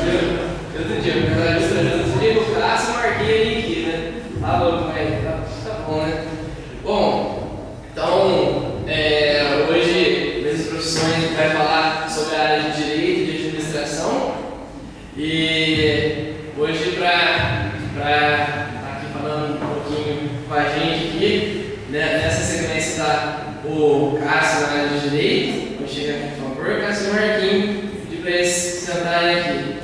Outro dia, o cara outro dia no caso, eu marquei ele aqui, né? Tá louco, mas tá bom, né? Bom, então, hoje, nessas profissões, a gente vai falar sobre a área de Direito e de Administração. E hoje, para estar aqui falando um pouquinho com a gente aqui, né, nessa sequência está o Cássio na área de Direito. Vou chegar aqui, por favor, Cássio e Marquinhos, pedir para eles se sentarem aqui.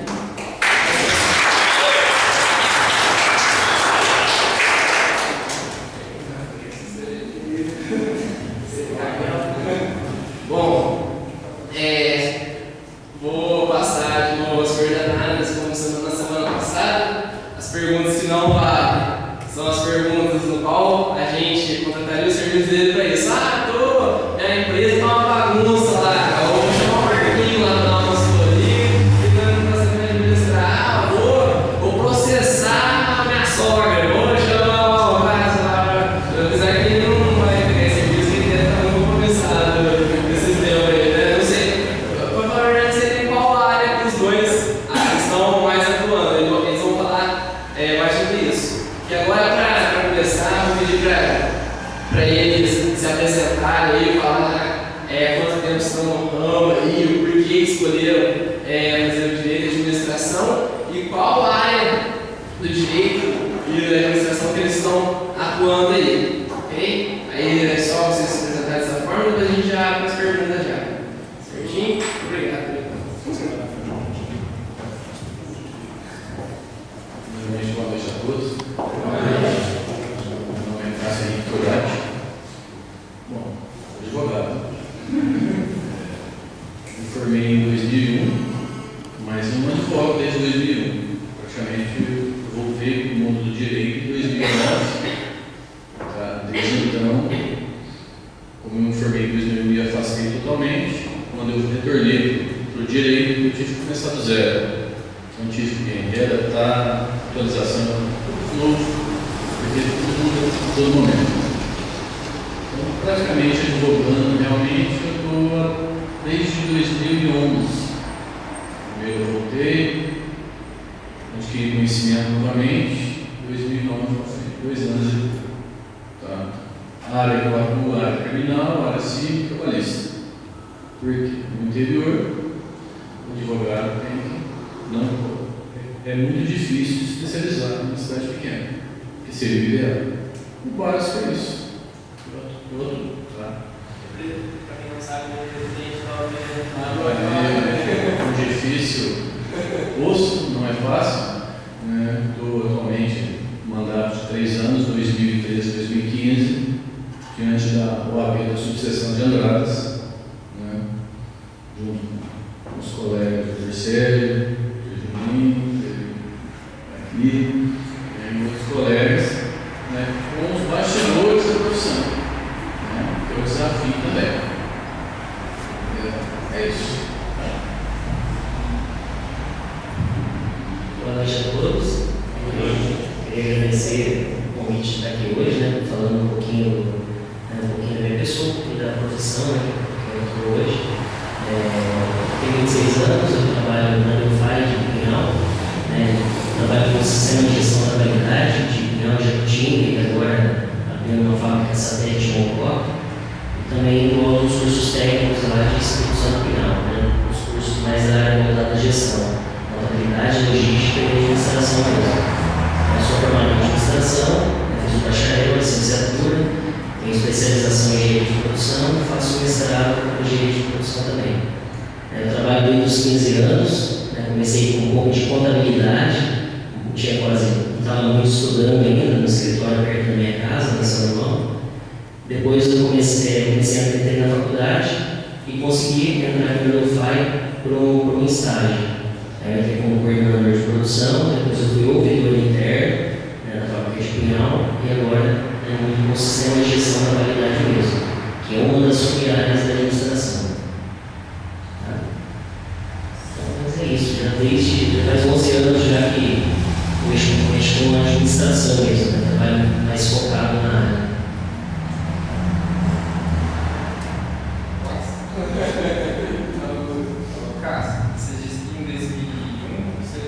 Bom, vou passar de novo as coordenadas, começando na semana passada. As perguntas que não valem são as perguntas no qual a gente contrataria o serviço dele para isso. A empresa tá uma bagunça lá, eu vou chamar o Marquinhos lá para dar uma consultoria, tentando fazer para administrar. Vou processar a minha sogra, vou chamar o Cássio lá. Apesar que ele não vai pegar esse serviço, que ele está muito compromissado nesse tempo aí, né? Não sei, não sei nem qual área que os dois estão mais atuando, eles vão falar mais sobre isso. E agora, para começar, vou pedir para eles se apresentarem aí, falar quanto tempo estão no ramo aí, o porquê escolheram fazer o direito de administração e qual área do direito e da administração que eles estão atuando aí, ok? Aí é só vocês se apresentarem dessa forma e depois a gente já abre as perguntas já. Certinho? Obrigado. Primeiramente, boa noite a todos. Meu nome é Cássio Henrique Turati. Bom, sou advogado. Me formei em 2001, mas não advogo desde 2001. Praticamente eu voltei para o mundo do direito em 2009. Tá? Desde então, como eu me formei em 2001 e me afastei totalmente, quando eu retornei para o direito, eu tive que começar do zero. Não tive que me adaptar, atualização novo, porque tudo muda a todo momento. Então, praticamente advogando, realmente, eu estou desde 2011. Primeiro eu voltei, adquiri conhecimento novamente, em 2009 eu fiz 2 anos. Tá? A área que eu atuo, a área criminal, a área civil e trabalhista. Porque no interior, o advogado tem que não. É muito difícil se especializar numa cidade pequena, que seria o ideal. O básico é isso. Tá? Para quem não sabe, o presidente está É muito difícil. Osso não é fácil. Estou atualmente no mandato de 3 anos, 2013 a 2015, diante da OAB da subseção de Andradas, junto com os colegas do Terceiro, e outros colegas, com os bastidores da profissão, que é o desafio também. É isso. Boa noite a todos. Queria agradecer o convite de estar aqui hoje, falando um pouquinho da minha pessoa, um pouquinho da profissão que eu estou hoje. Tenho 26 anos, eu trabalho na Neufai de Pinhal. Trabalho com o sistema de gestão da qualidade de Pinhal Jacutinga e agora abrindo uma fábrica satélite em Mocó. E também dou alguns cursos técnicos lá de instituição do Pinhal, os cursos mais da área voltada à gestão, contabilidade, logística e administração mesmo. Eu sou formado em administração, fiz o bacharel, licenciatura, tenho especialização em engenharia de produção e faço mestrado em engenharia de produção também. Eu trabalho desde os 15 anos, comecei com um pouco de contabilidade. Não estava muito estudando ainda no escritório perto da minha casa, na São João. Depois eu comecei a entrar na faculdade e consegui entrar no Neufai por um estágio. Aí eu entrei como coordenador de produção, depois eu fui ouvidor interno na fábrica de Pinhal e agora no sistema de gestão da qualidade mesmo, que é uma das sub-áreas da administração. Tá? Então, mas é isso, já faz 11 anos já que mexo com a administração mesmo, trabalho mais focado na área. Cássio, você disse que em 2001 você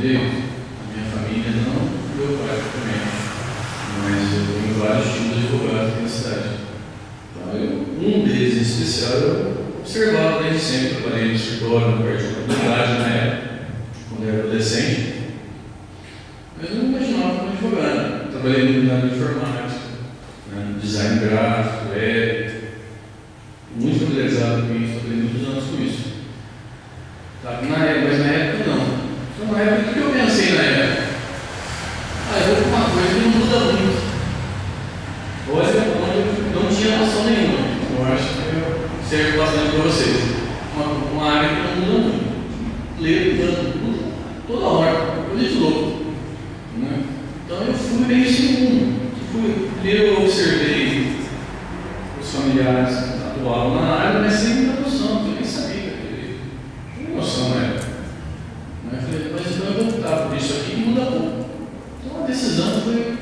jeito. A minha família não, meu pai também. Mas eu tenho vários tipos de advogados aqui na cidade. Então, um deles em especial eu observava desde sempre. Trabalhei no escritório, na parte de contabilidade na época, quando eu era adolescente. Mas eu não imaginava como advogado. Trabalhei na área de informática, no design gráfico, web, muito familiarizado com isso, trabalhei muitos anos com isso. Tá? Mas na época não. Então, na época, o que eu pensei na época? Eu vou com uma coisa que não muda muito. Hoje eu não tinha noção nenhuma. Eu acho que serve bastante para vocês. Uma área que não muda muito. Ler muda toda hora, coisa de louco. Né? Então eu fui meio segundo. Primeiro eu observei os familiares que atuavam na área, mas sem muita noção, eu nem sabia. Não tinha noção na época. Eu falei, mas então eu vou optar por isso aqui que muda pouco. Então a decisão foi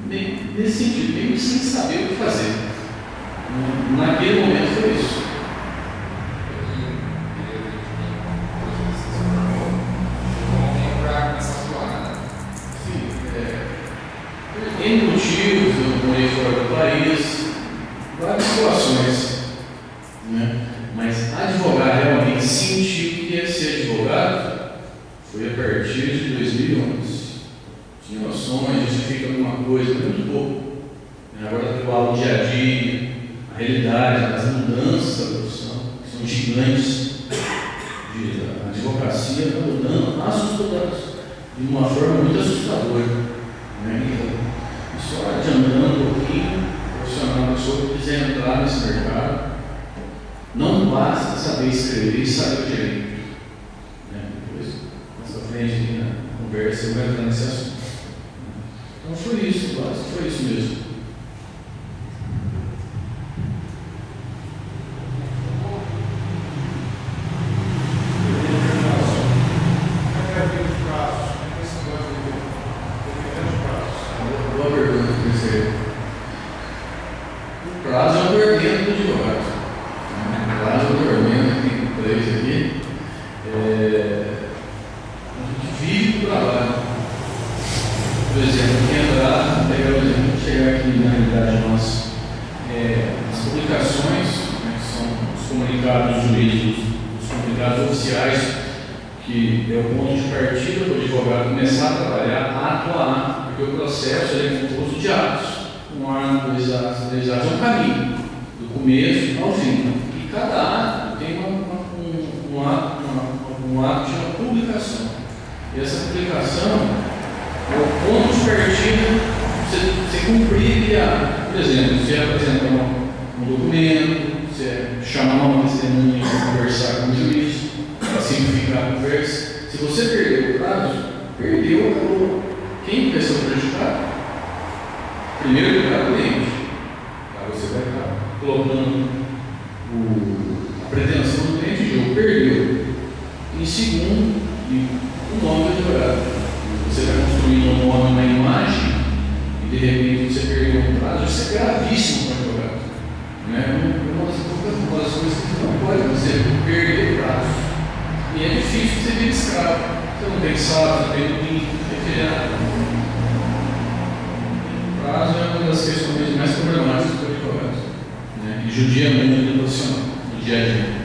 nesse sentido, meio sem saber o que fazer. Naquele momento foi isso. Em motivos, eu morei fora do país, várias situações, né? Mas advogar realmente sentir que ia ser advogado foi a partir de 2011. Tinha noções, a gente fica numa coisa muito pouco. Agora atual no dia a dia, a realidade, as mudanças da profissão, que são gigantes. A advocacia está mudando de uma forma muito assustadora. Né? E só adiantando um pouquinho, o profissional da pessoa que quiser entrar nesse mercado, não basta saber escrever e saber o direito. Né? Depois, mais pra frente, aqui na conversa, eu vou entrar nesse assunto. Então foi isso, foi isso mesmo. Boa pergunta, terceiro. O prazo é o tormento do advogado. O prazo é o tormento, tem três aqui. A gente vive do trabalho. Por exemplo, pegar o exemplo, chegar aqui na realidade nossa, as publicações, né, que são os comunicados jurídicos, os comunicados oficiais, que é o ponto de partida para o advogado começar a trabalhar, a atuar, porque o processo é composto de atos. Um ato, dois atos é um caminho, do começo ao fim. E cada ato tem um ato que chama publicação. E essa publicação é o ponto de partida para você cumprir aquele ato. Por exemplo, você apresentar um documento, você chamar uma testemunha para conversar com o juiz, para simplificar a conversa. Se você perdeu o prazo, perdeu, acabou. Quem vai ser o prejudicado? Primeiro lugar, o cliente. Você vai estar colocando a pretensão do cliente em jogo, perdeu. Em segundo, o nome do advogado. Você vai construindo um nome, uma imagem, e de repente você perdeu um prazo, isso é gravíssimo para o advogado. Né? Uma das coisas que não pode acontecer, perder o prazo. E é difícil você vir escravo. Você não tem sábado, você não tem domingo, não tem feriado. O prazo é uma das questões mais problemáticas para o advogado. Né? E judia muito do profissional, no dia a dia.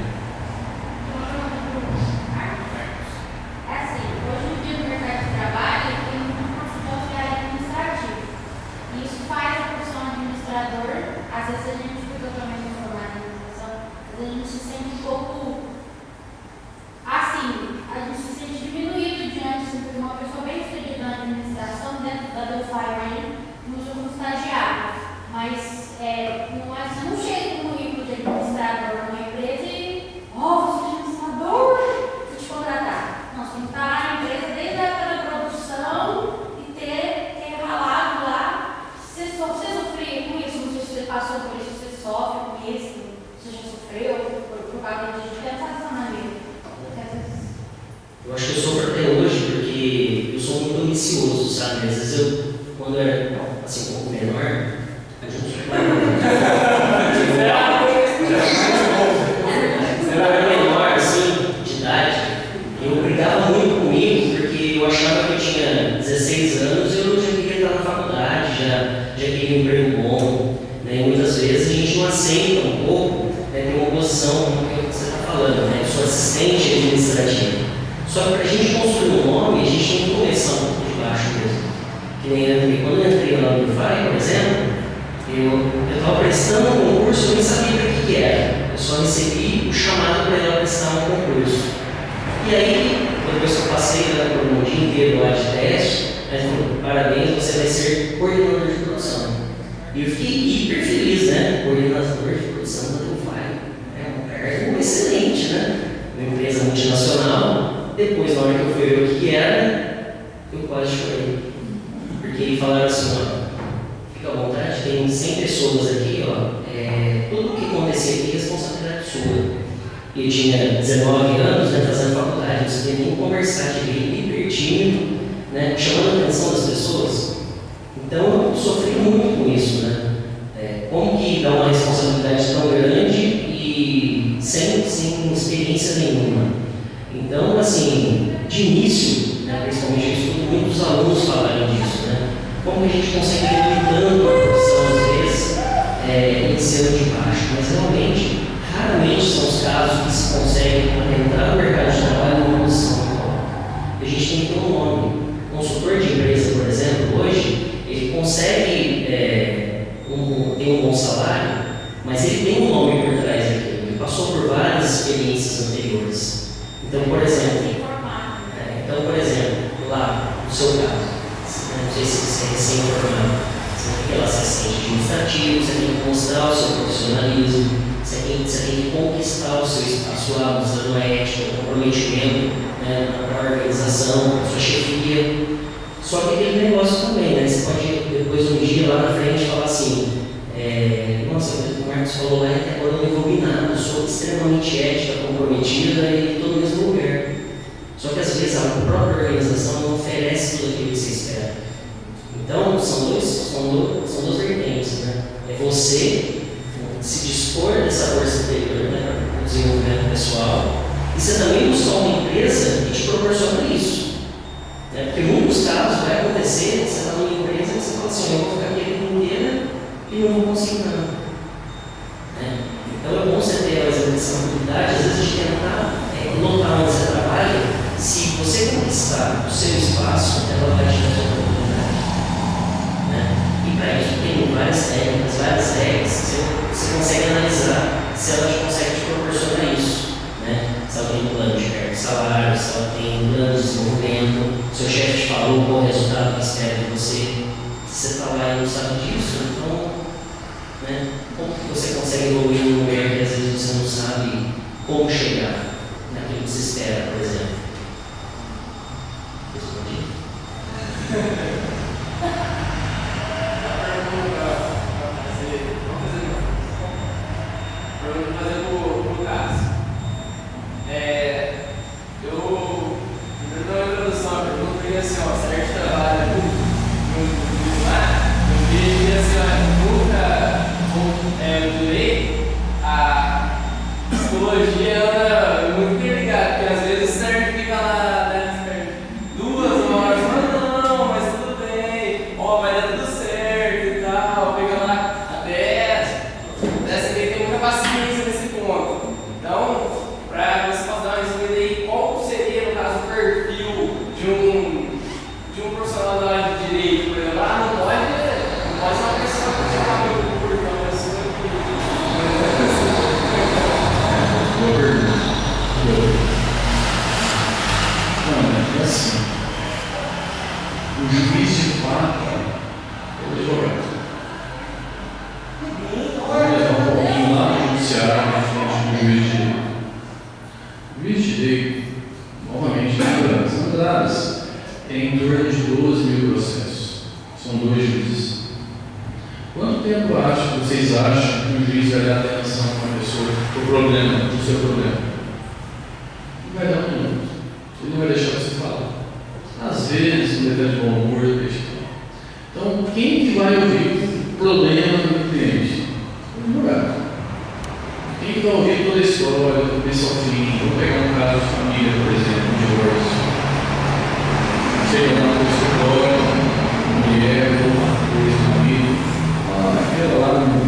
Eu acho que eu sofro até hoje porque eu sou muito ambicioso, sabe? Às vezes eu, quando eu era assim, um pouco menor, a gente quando eu era menor, assim, de idade, eu brigava muito comigo porque eu achava aceita um pouco, né, tem uma posição como que você está falando, né? Eu sou assistente administrativo. Só que para a gente construir um nome, a gente tem que começar um pouco de baixo mesmo. Que nem quando eu entrei na Unify, por exemplo, eu estava prestando um concurso, eu nem sabia para que era. Eu só recebi o chamado para ir lá prestar um concurso. E aí, depois que eu passei por um dia inteiro lá de teste, ele falou, parabéns, você vai ser coordenador de produção. E eu fiquei hiper feliz, né? Coordenador de produção da Unify. É um cargo excelente, né? Uma empresa multinacional. Depois, na hora que eu fui ver o que era, eu quase chorei. Porque eles falaram assim, ó, fica à vontade, tem 100 pessoas aqui, ó, tudo o que acontecer aqui é responsabilidade sua. Eu tinha 19 anos, né, fazendo faculdade, não sabia nem conversar direito, hiper tímido, né, chamando a atenção das pessoas. Então eu sofri muito com isso, né? Como que dá uma responsabilidade tão grande e sem experiência nenhuma? Então, assim, de início, né, principalmente eu escuto muitos alunos falarem disso, né? Como que a gente consegue evoluir tanto a profissão, às vezes, iniciando de baixo, mas realmente, raramente são os casos que se conseguem entrar no mercado de trabalho numa posição atual. A gente tem que ter um nome. Um consultor de empresa, por exemplo, hoje, ele consegue ter um bom salário, mas ele tem um nome por trás daquilo. Ele passou por várias experiências anteriores. Então, por exemplo, lá, no seu caso, não sei se você é recém-formado, você tem que ser assistente administrativo, você tem que mostrar o seu profissionalismo, você tem que conquistar o seu espaço lá, mostrando a ética, o comprometimento, né, na organização, a sua chefia. Só que tem negócio também, né? Você pode depois um dia lá na frente falar assim, nossa, o Marcos falou lá e até agora eu não envolvi nada, eu sou extremamente ética, comprometida e estou no mesmo lugar. Só que às vezes a própria organização não oferece tudo aquilo que você espera. Então são duas vertentes, né? É você se dispor dessa força interior, né, para o desenvolvimento pessoal, e você também buscar uma empresa que te proporciona isso. Né? Porque em muitos casos vai acontecer, você está numa empresa e você fala assim, eu vou ficar aqui a vida inteira e não vou conseguir nada. Né? Então é bom você ter essa habilidade, às vezes, de tentar notar onde você trabalha. Se você conquistar o seu espaço, ela vai te dar a oportunidade. Né? E para isso tem várias técnicas, várias regras, você consegue analisar se ela consegue te proporcionar isso. Né? Se ela tem um plano de cargo de salário, se ela tem um plano de desenvolvimento, se o chefe te falou qual o resultado que espera de você. Se você está lá e não sabe disso, então, né, como que você consegue evoluir num lugar que às vezes você não sabe como chegar naquilo que você espera, por exemplo? Respondi? Vamos fazer por caso. Eu dou uma introdução, a pergunta foi assim, ó, certo trabalho no lá, eu vi assim, ó, nunca direito, a psicologia anda muito interligada, porque às vezes o certo fica lá, né, 2 horas, não, mas tudo bem, ó, vai dar tudo certo e tal, pega lá até você tem muita paciência nesse ponto. Então, para você fazer uma resumida aí, qual seria, no caso, o perfil de um profissional da área de direito, por exemplo? Não pode ser uma pessoa que chama muito por uma pessoa que. Boa pergunta. Não, é assim. O juiz de fato é o advogado. Vamos levar um pouquinho lá no judiciário, na frente do juiz de direito. O juiz de direito, novamente, nas andadas, tem em torno de 12 mil processos. São 2 juízes. Quanto tempo vocês acham que um juiz vai dar atenção para uma pessoa, para o problema, para o seu problema? Não vai dar um minuto. Ele não vai deixar você falar. Às vezes, um detalhe de bom humor, deixa falar. Então, quem que vai ouvir o problema do cliente? O advogado. Quem que vai ouvir toda a história, do começo ao fim? Vamos pegar um caso de família, por exemplo, um divórcio. Chega lá no escritório, mulher, uma coisa, marido, aquela lá no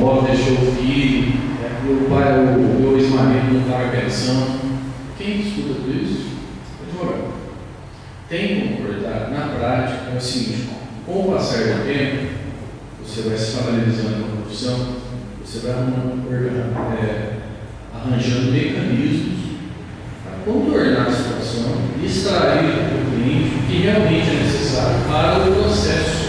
imóvel, deixou o filho, o pai, o meu ex-marido não paga pensão. Quem estuda tudo isso? O advogado. Tem como concordar? Na prática, é o seguinte: com o passar do tempo, você vai se familiarizando com a profissão, você vai arranjando mecanismos para contornar a situação e extrair do cliente o que realmente é necessário para o processo.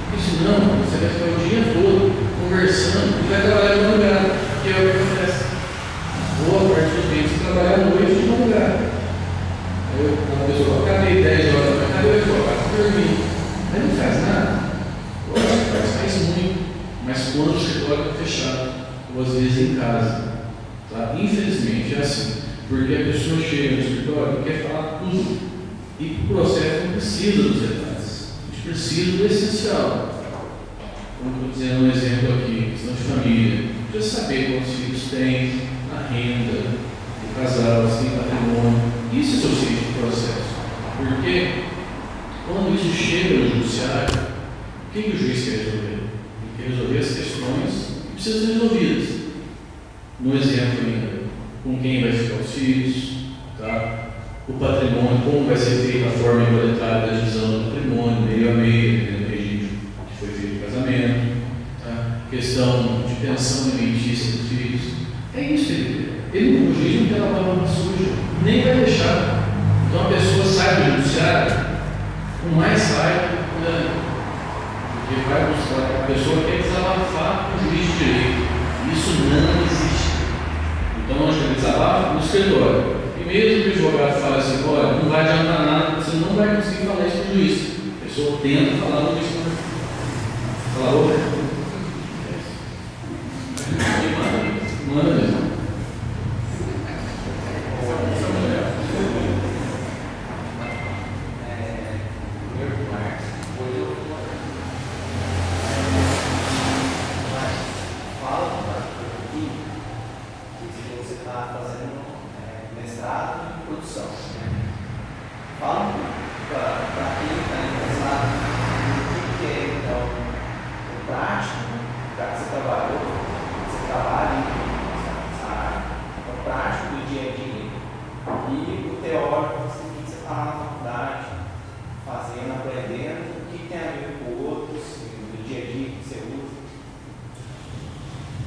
Porque senão, você vai ficar o dia todo conversando e vai trabalhar de madrugada, que é o que acontece. Boa parte do tempo você trabalha à noite de madrugada. Uma pessoa, acabei 10 horas, mas cadê o advogado? Dormindo. Mas não faz nada. Lógico, faz muito. Mas quando o escritório está fechado, ou às vezes em casa, tá? Infelizmente é assim. Porque a pessoa chega no escritório e quer falar tudo. E o processo não precisa dos detalhes. A gente precisa do essencial. Como estou dizendo um exemplo aqui, questão de família. Precisa saber quantos filhos tem, a renda, o casal, se tem patrimônio. Isso é suficiente para o processo. Porque quando isso chega no judiciário, o que o juiz quer resolver? Ele quer resolver as questões que precisam ser resolvidas. No exemplo ainda, com quem vai ficar os filhos, tá? O patrimônio, como vai ser feita a forma igualitária da divisão do patrimônio, meio a meio, no regime que foi feito o casamento, tá? Questão de pensão alimentícia dos filhos. É isso que o juiz não quer lavar a mão suja, nem vai deixar. Então a pessoa sai do judiciário com mais raiva, porque vai buscar, a pessoa quer desabafar com o juiz de direito. Isso não existe. Então onde ele desabafa? No escritório. E mesmo que o advogado fale assim, olha, não vai adiantar nada, você não vai conseguir falar isso para o juiz. A pessoa tenta falar no juiz. Fala, outra. Manda mesmo.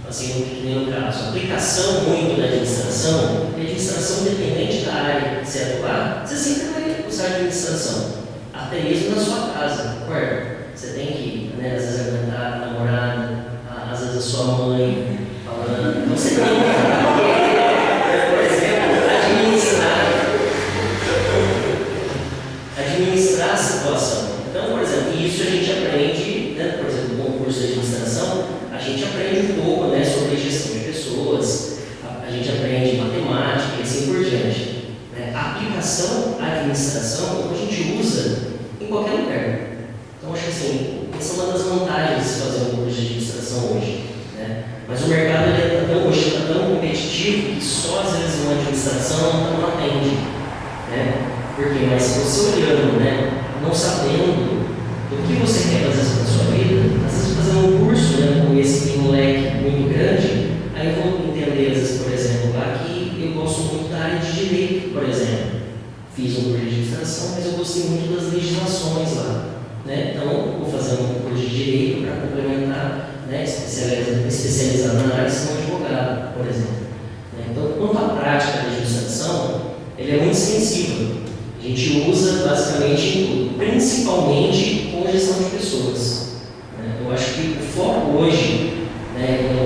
Assim, no caso, a aplicação muito da administração, e a administração dependente da área que você atuar, você sempre vai usar a administração, até mesmo na sua casa, concorda? Você tem que, né, às vezes aguentar a namorada, às vezes a sua mãe falando, então você tem que, por exemplo, administrar a situação. Então, por exemplo, isso a gente aprende, né, por exemplo, no curso de administração, a gente aprende um pouco, né, sobre gestão de pessoas, a gente aprende matemática e assim por diante. Né? A aplicação à administração a gente usa em qualquer lugar. Então, acho que assim, essa é uma das vantagens de fazer um curso de administração hoje. Né? Mas o mercado hoje está tão competitivo que só às vezes uma administração não atende. Né? Porque, mas se você olhando, né, não sabendo do que você quer fazer na sua vida, às vezes fazendo um curso, né, com esse leque muito grande, aí eu vou entender, às vezes, por exemplo, lá que eu gosto muito da área de direito, por exemplo. Fiz um curso de administração, mas eu gostei muito das legislações lá. Né? Então, vou fazer um curso de direito para complementar, né, especializar na área, ser um advogado, por exemplo. Né? Então, quanto à prática da administração, ele é muito sensível. A gente usa basicamente em tudo, principalmente com gestão de pessoas. Né? Eu acho que o foco hoje, né, é um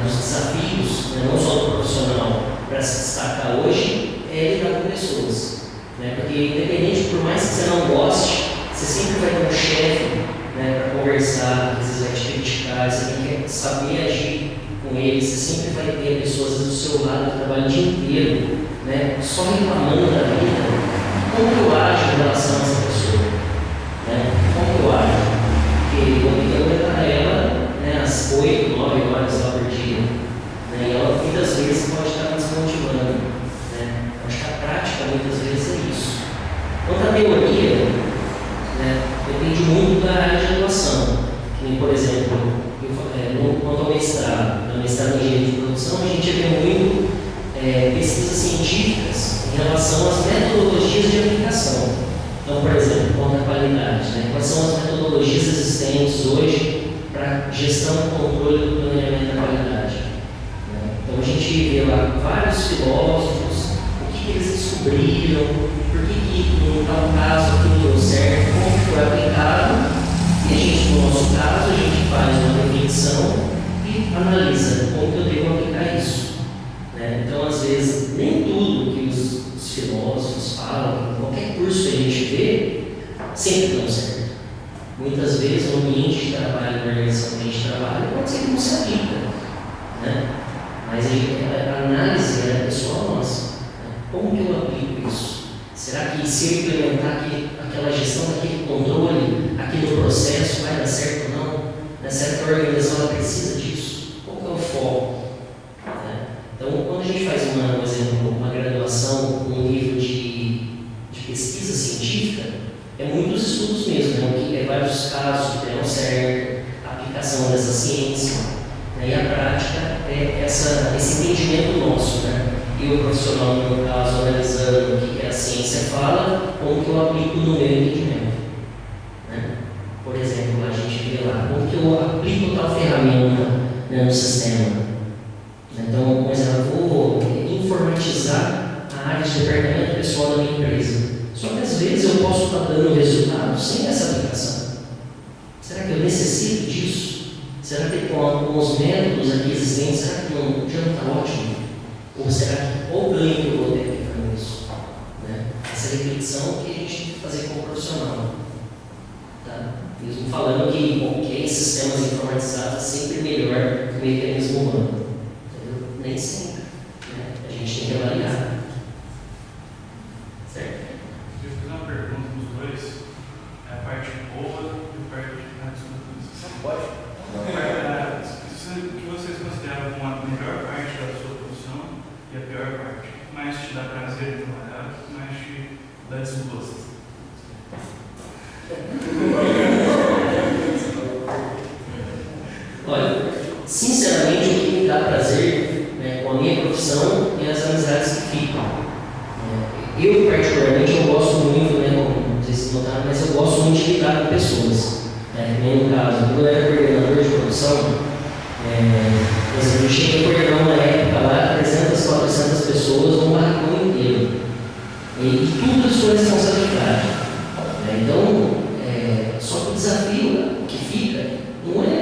dos desafios, né, não só do profissional para se destacar hoje, é lidar com pessoas. Né? Porque independente, por mais que você não goste, você sempre vai ter um chefe, né, para conversar, às vezes vai te criticar, você tem que saber agir com ele, você sempre vai ter pessoas do seu lado que trabalham o dia inteiro, né, só reclamando da vida. Como que eu ajo em relação a essa pessoa? Né? Como que eu ajo? Porque eu ligo para ela, né, às 8, 9 horas lá por dia. Né, e ela muitas vezes pode estar desmotivando. Né? Acho que a prática muitas vezes é isso. Quanto à teoria, né, depende muito da área de atuação. Que, por exemplo, quanto ao mestrado, na mestrado em engenharia de produção, a gente vê muito pesquisas científicas em relação às metodologias de aplicação. Então, por exemplo, quanto à qualidade, né? Quais são as metodologias existentes hoje para gestão e controle do planejamento da qualidade? Né? Então, a gente vê lá vários filósofos, o que eles descobriram, por que em tal caso aquilo deu certo, como foi aplicado, e a gente, no nosso caso, a gente faz uma reflexão e analisa como que eu devo aplicar isso. Né? Então, às vezes, nem tudo que os filósofos falam, qualquer curso que a gente vê, sempre dão certo. Muitas vezes, no ambiente de trabalho, na organização que a gente trabalha, pode ser que não se aplica. Né? Mas a análise é pessoal nossa. Né? Como que eu aplico isso? Será que se eu implementar aquela gestão, aquele controle, aquele processo, vai dar certo ou não? Será que a organização ela precisa disso? Qual que é o foco? Né? Então, quando a gente faz por exemplo, uma graduação, um nível de pesquisa científica, é muitos estudos mesmo, né? Que é vários casos que deram certo, a aplicação dessa ciência, né? E a prática é esse entendimento nosso, né? Eu, profissional, no meu caso, analisando o que a ciência fala, como que eu aplico no meu entendimento. Né? Por exemplo, a gente vê lá, como que eu aplico tal ferramenta, né, no sistema. Então, por exemplo, eu vou informatizar a área de departamento pessoal da minha empresa. Só que às vezes eu posso estar dando resultado sem essa aplicação. Será que eu necessito disso? Será que com os métodos aqui existentes, será que já não está ótimo? Ou será que qual ganho que eu vou ter aplicando isso? Né? Essa reflexão que a gente tem que fazer como profissional. Tá? Mesmo falando que sistemas informatizados é sempre melhor que o mecanismo humano. Entendeu? Nem sempre. Né? A gente tem que avaliar. Certo? Eu fiz uma pergunta dos dois. É a parte boa e a parte não pode. O que vocês consideram como a melhor parte da sua profissão e a pior parte? O que mais te dá prazer em trabalhar, o que mais te dá desgosto? Olha, sinceramente, o que me dá prazer, né, com a minha profissão é as amizades que ficam. Eu, particularmente, eu gosto muito, né, não sei se notaram, mas eu gosto muito de lidar com pessoas. No caso, quando eu era coordenador de produção, por exemplo, eu cheguei a coordenar uma época lá, 300, 400 pessoas, um barracão inteiro. E tudo é sua responsabilidade. Então, só que o desafio que fica não é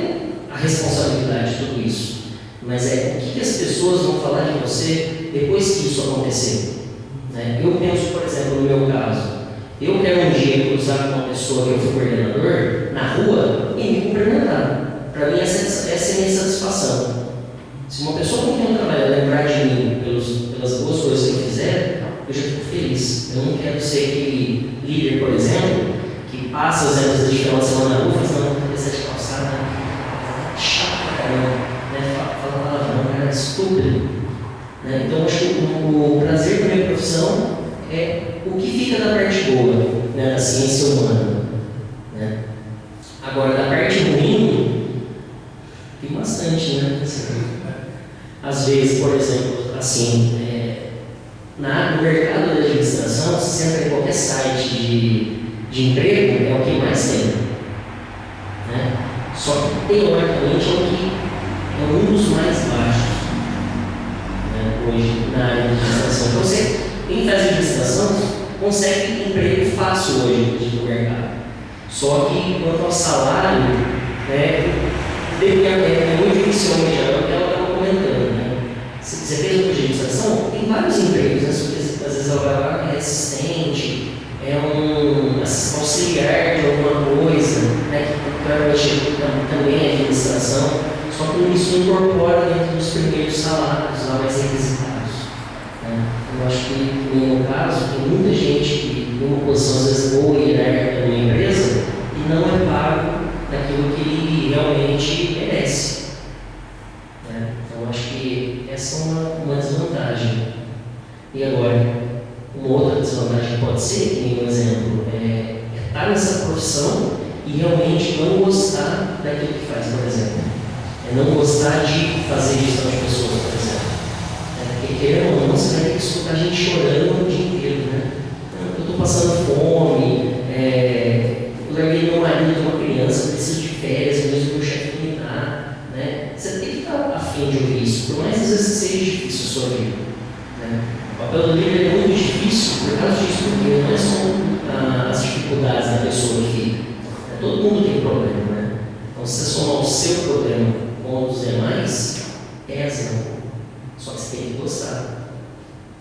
a responsabilidade de tudo isso, mas é o que as pessoas vão falar de você depois que isso acontecer. Eu penso, por exemplo, no meu caso, eu quero um dia cruzar com uma pessoa que eu fui coordenador na rua e me cumprimentar. Para mim, essa é a minha satisfação. Se uma pessoa com quem eu trabalho lembrar de mim pelas boas coisas que eu fizer, eu já fico feliz. Eu não quero ser aquele líder, por exemplo, que passa os anos de final de semana na rua e fala, não, cabeça de calçada, chato pra caramba, fala palavrão, cara, estúpido. Então, acho que o prazer da minha profissão é o que fica da parte boa, né, da ciência humana. Né? Agora, da parte ruim, tem bastante, né? Às vezes, por exemplo, assim, no mercado da administração, se você entra em qualquer site de emprego, é o que mais tem. Né? Só que, teoricamente, é um dos mais baixos, né, hoje na área de administração. Então, você, quem faz administração, consegue emprego fácil hoje no mercado. Só que, quanto ao salário, é muito difícil almejar, é o que ela estava comentando. Né? Se você fez um curso de administração, tem vários empregos, né? Às vezes ela vai é assistente, é um auxiliar de alguma coisa, né? Que provavelmente também é administração, só que isso incorpora dentro dos primeiros salários lá mais requisitados. Né? Eu acho que, no meu caso, tem muita gente que tem uma posição, às vezes, boa e hierárquica numa empresa e não é pago daquilo que ele realmente merece. Né? Então, acho que essa é uma desvantagem. E agora, uma outra desvantagem pode ser, que nem um exemplo, estar nessa profissão e realmente não gostar daquilo que faz, por exemplo. é não gostar de fazer gestão de pessoas, por exemplo. Porque querendo ou não, você vai ter que escutar a gente chorando o dia inteiro, né? Eu estou passando fome, eu larguei meu marido de uma criança, preciso de férias, mesmo que o chefe me dá, né? Você tem que estar afim de ouvir isso, por mais às vezes seja difícil a sua vida, né? O papel do líder é muito difícil por causa disso, porque não é só as dificuldades da pessoa que fica. Todo mundo tem problema, né? Então, se você somar o seu problema com o dos demais, pesa um pouco. Só que você tem que gostar.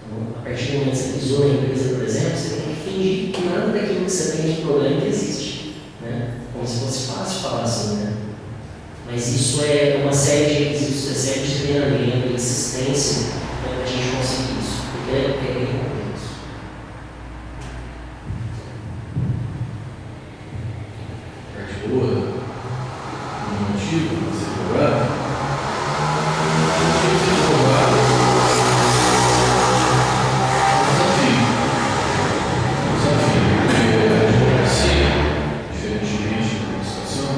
Então, a partir do momento que você pisou na empresa, por exemplo, você tem que fingir que nada daquilo que você tem de problema que existe, né? Como se fosse fácil falar assim, né? Mas isso é uma série de requisitos, é série de treinamento, de insistência para a gente conseguir isso. Porque é bem complexo. Parte boa, no motivo de ser cobrado. O motivo de ser cobrado é um desafio. Porque a advocacia, diferentemente da administração,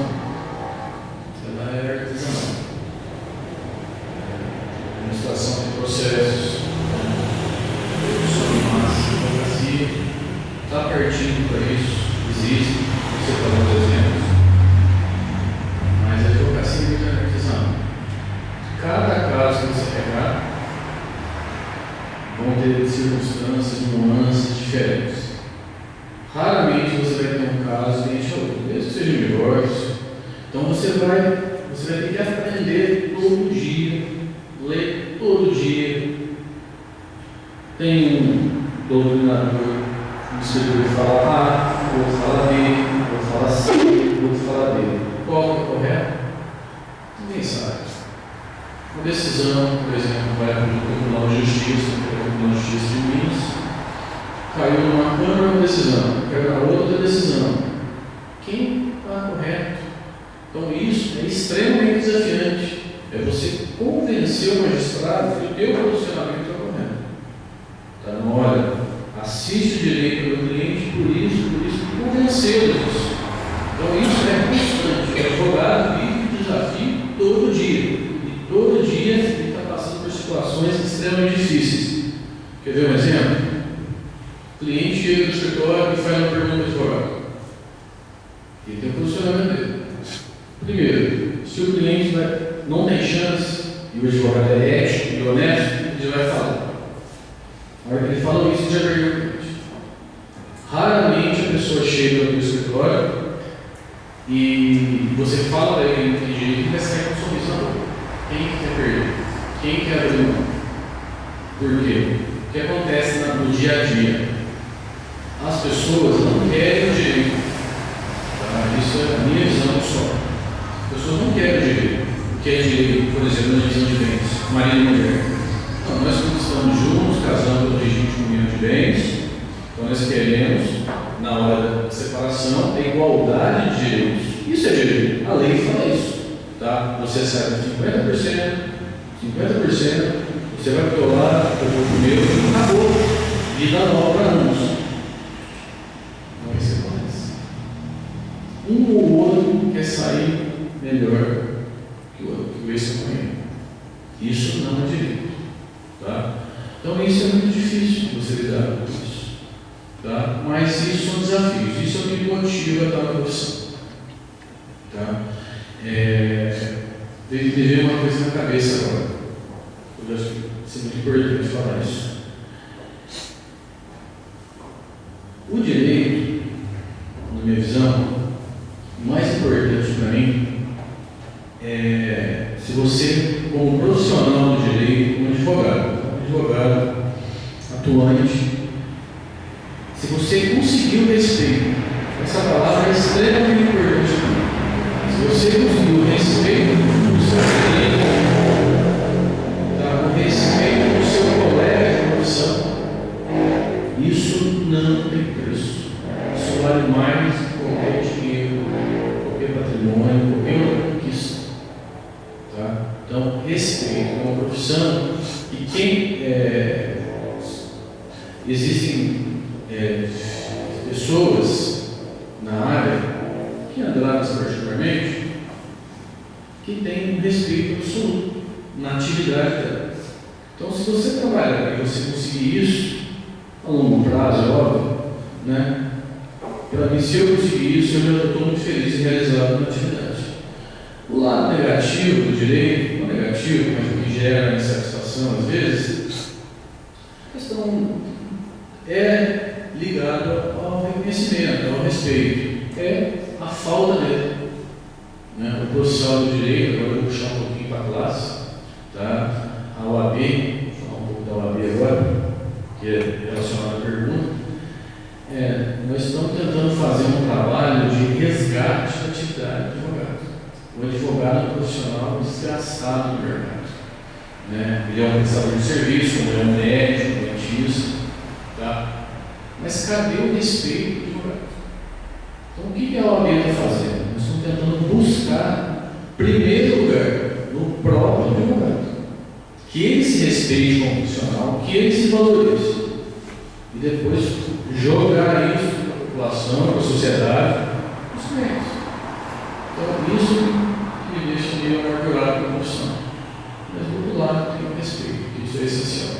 ela é artesanal. A administração tem processos, está partindo para isso, existe, você falou dos exemplos, mas a advocacia é muito artesanal. Cada caso que você pegar, vão ter circunstâncias, nuances diferentes. Raramente você vai ter um caso idêntico ao outro, mesmo que seja um divórcio. Então você vai ter que aprender todo dia, ler todo dia. Tem um doutrinador, um escritor que fala A, outro fala B, outro fala C, outro fala D. Qual é o correto? Ninguém sabe. Uma decisão, por exemplo, vai para o Tribunal de Justiça, de Minas, caiu numa Câmara uma decisão, caiu na outra decisão. Quem está correto? Então isso é extremamente desafiante. É você convencer o magistrado que o teu posicionamento é correto. Tá? Não, olha, assiste direito ao cliente por isso, e convencê-lo disso. Então isso é constante. O advogado vive o desafio todo dia. E todo dia ele está passando por situações extremamente difíceis. Quer ver um exemplo? O cliente chega no escritório e faz uma pergunta ao advogado. Ele tem o posicionamento dele. Primeiro, se o cliente não tem chance, e o advogado é ético e honesto, ele vai falar. Na hora que ele fala isso, já perdeu o cliente. Raramente a pessoa chega no escritório e você fala para ele que tem direito e recebe um sorriso na boca. Quem quer perder? Quem quer abrir mão? Por quê? O que acontece no dia a dia? As pessoas não querem o direito. Tá? Isso é a minha visão só. As pessoas não querem o direito. O que é direito, por exemplo, na divisão de bens, marido e mulher. Não, nós estamos juntos, casamos por legítimo união de bens, então nós queremos, na hora da separação, a igualdade de direitos. Isso é direito. A lei fala isso. Tá? Você sai com 50%, você vai para o teu lado, eu vou pro meu e acabou. Vida nova para ambos. Não vai ser mais. Um ou outro quer sair melhor que o outro, que o ex-companheiro. Isso não é direito. Tá? Então isso é muito difícil de você lidar com isso. Tá? Mas isso são desafios, isso é o que motiva a estar na profissão. Tá? Deve ter uma coisa na cabeça agora. Eu acho que é muito importante falar isso. O direito, na minha visão, o mais importante para mim é se você, como profissional do direito, como advogado atuante, se você conseguiu respeito, essa palavra é extremamente importante para mim. Se você conseguiu respeito do seu direito, o respeito do seu colega de profissão, isso não tem preço. Isso vale mais que qualquer dinheiro, qualquer patrimônio, qualquer outra conquista. Tá? Então, respeito é uma profissão e quem existem pessoas na área, que andaram particularmente, que tem um respeito absoluto na atividade dela. Então, se você trabalhar e você conseguir isso, a longo prazo, é óbvio, né? Para mim, se eu conseguir isso, eu já estou muito feliz e realizado na atividade. O lado negativo do direito, não negativo, mas o que gera insatisfação às vezes, a questão é ligada ao reconhecimento, ao respeito, é a falta dele. Né? O profissional do direito, agora eu vou puxar um pouquinho para a classe, tá? A OAB, vou falar um pouco da OAB agora, que é relacionada à pergunta. Nós estamos tentando fazer um trabalho de resgate da atividade do advogado. O advogado é um profissional desgastado no mercado. Né? Ele é um prestador de serviço, ele é um médico, um dentista. Tá? Mas cadê o respeito do advogado? Então, o que a OAB está fazendo? Nós estamos tentando buscar, em primeiro lugar, no próprio advogado. Que ele se respeite como profissional, que ele se valorize. E depois jogar isso para a população, para a sociedade, nos meios. Então, isso que me deixa meio amargurado com a profissão. Mas, do outro lado, tem o respeito, que isso é essencial.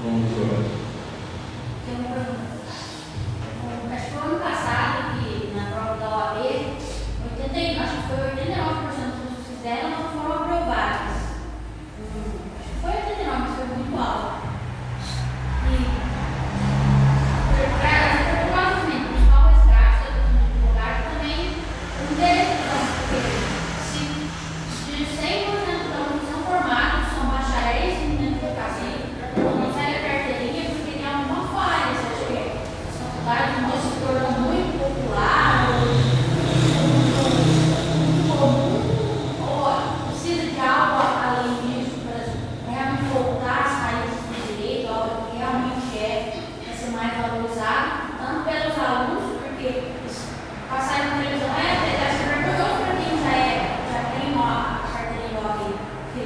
Vamos jogar. Tem uma pergunta. Acho que foi ano passado que, na prova da OAB, acho que foi 89% dos que fizeram não foram aprovadas. Acho que foi 89%, mas foi muito alto. Provavelmente, o principal resgate da profissão de advogado também um deles, porque se 100% da profissão formada são bacharéis em advocacia, não consegue a carteirinha porque tem alguma falha. Você acha que as faculdades não se tornam muito popular ou comum, ou precisa de algo além disso para realmente voltar a sair do direito, algo que realmente vai ser mais valorizado, tanto pelos alunos, porque passar na televisão deve ser vergonhoso para quem já tem uma carteirinha igual aqui, porque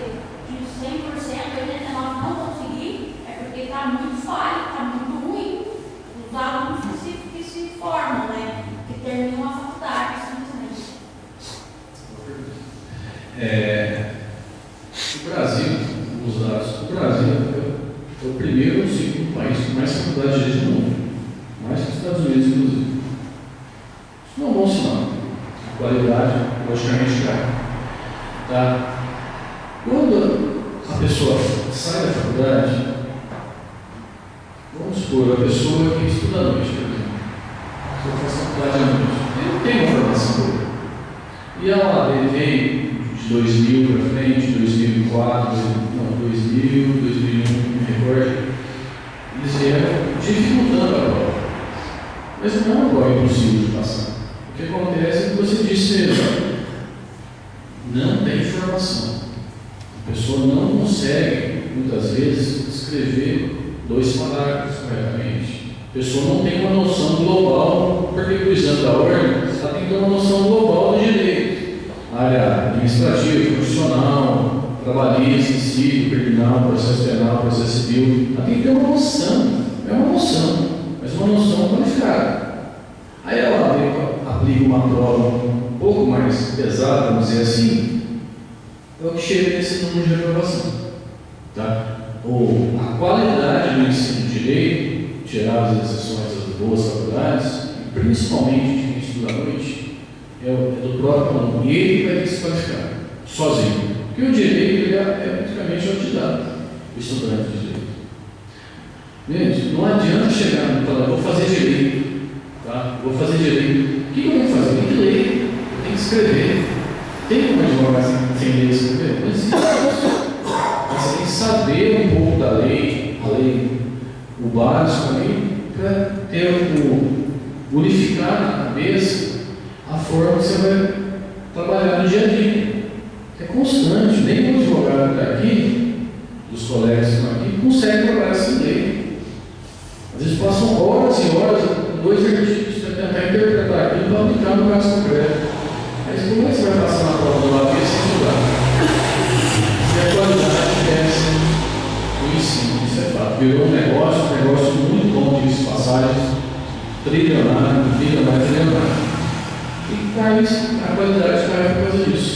de 100%, 89% não conseguir, é porque está muito falho, está muito ruim. Os alunos que se formam, né, que terminam a faculdade, simplesmente. O Brasil, os dados, o Brasil é o primeiro ou segundo país com mais faculdade de direito do mundo, mais que os Estados Unidos, inclusive. Isso não é um bom sinal. A qualidade, logicamente, cai. Tá? Quando a pessoa sai da faculdade, vamos supor, a pessoa que estuda à noite, por exemplo, a pessoa faz faculdade à noite, ele não tem uma formação boa. E a OAB veio de 2000 para frente, 2004, 2000, 2001, me recordo, eles vieram dificultando a prova. Mas não é uma prova impossível de passar. O que acontece é que você disse mesmo, não tem informação. A pessoa não consegue, muitas vezes, escrever 2 parágrafos corretamente. A pessoa não tem uma noção global, porque o exame da ordem, ela tem que ter uma noção global do direito. Área administrativa, profissional, trabalhista, civil, criminal, processo penal, processo civil. Ela tem que ter uma noção, é uma noção, mas uma noção qualificada. Aí ela aplica uma prova um pouco mais pesada, vamos dizer assim, é o que chega nesse número de aprovação. Tá? Ou a qualidade do ensino de direito, tirar as exceções das boas faculdades, e principalmente de quem estuda à noite, é do próprio aluno. E ele vai ter que se qualificar, sozinho. Porque o direito ele é praticamente autodidata, o estudante de direito. Gente, não adianta chegar e falar, vou fazer direito, tá? Vou fazer direito. O que eu tenho que fazer? Eu tenho que ler, eu tenho que escrever. Tem como advogar sem ler e escrever? Não existe isso. Você tem que saber um pouco da lei, a lei, o básico ali, para unificar na cabeça a forma que você vai trabalhar no dia a dia. É constante, nem o advogado que está aqui, dos colegas que estão aqui, consegue trabalhar sem lei. Às vezes passam horas e horas, 2 artigos, para tentar interpretar aquilo para aplicar no caso concreto. Mas como é que você vai passar na prova do AP sem estudar? E a qualidade dessa do ensino, isso é fato. Virou um negócio muito bom de passagem, trilionário. E cai, a qualidade cai por causa disso.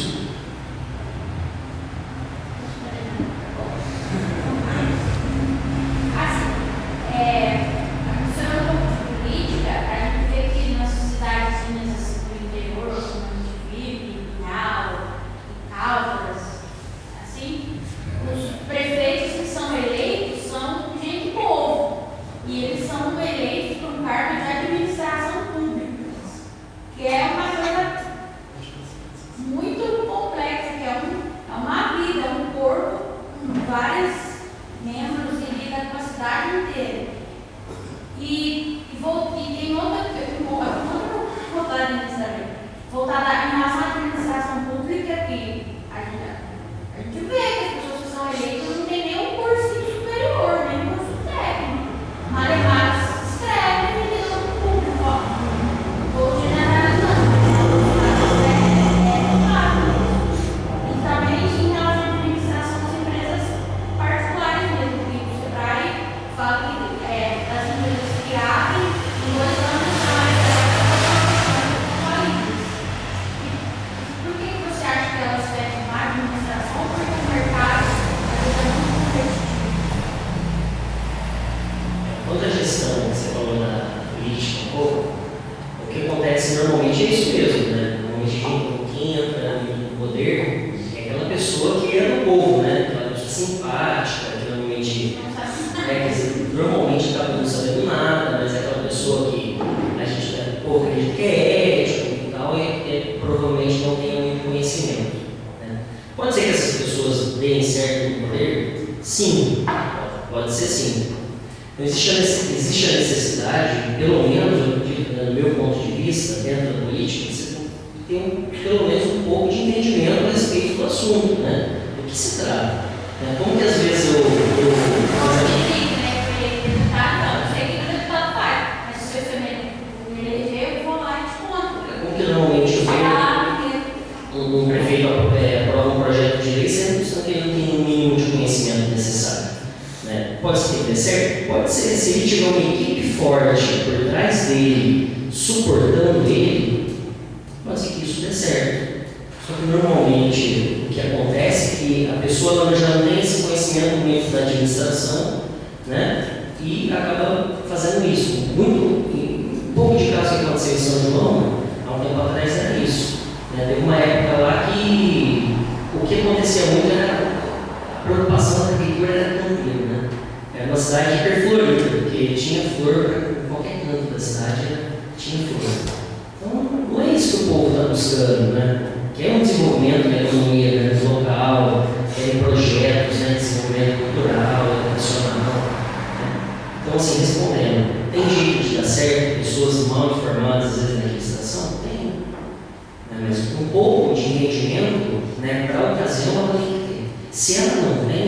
Pode ser que essas pessoas deem certo no poder? Sim, pode ser sim. Então, existe a necessidade, pelo menos, eu acredito, no meu ponto de vista, dentro da política, você tem pelo menos um pouco de entendimento a respeito do assunto, né? Do que se trata. Como que às vezes eu como que normalmente eu vejo um prefeito aprova um projeto de lei sendo que ele não tem o mínimo de conhecimento necessário. Né? Pode ser que dê certo? Pode ser. Se ele tiver uma equipe forte por trás dele, suportando ele, pode ser que isso dê certo. Só que normalmente o que acontece é que a pessoa ela já não tem esse conhecimento muito da administração, né? E acaba fazendo isso. Um pouco de caso que aconteceu em São João, há um tempo atrás era isso. Né? Teve uma época lá que o que acontecia muito era a preocupação da prefeitura era tranquila, né? Era uma cidade hiperflorida, porque tinha flor em qualquer canto da cidade, tinha flor. Então não é isso que o povo está buscando, né? Quer um desenvolvimento da economia, né, local, quer projetos, né, desenvolvimento cultural, educacional. Né? Então, assim, respondendo, tem jeito de dar certo, pessoas mal informadas, às vezes, na administração? Tem. Né? Mas um pouco de entendimento, né, para a ocasião, ela tem que ter. Se ela não tem,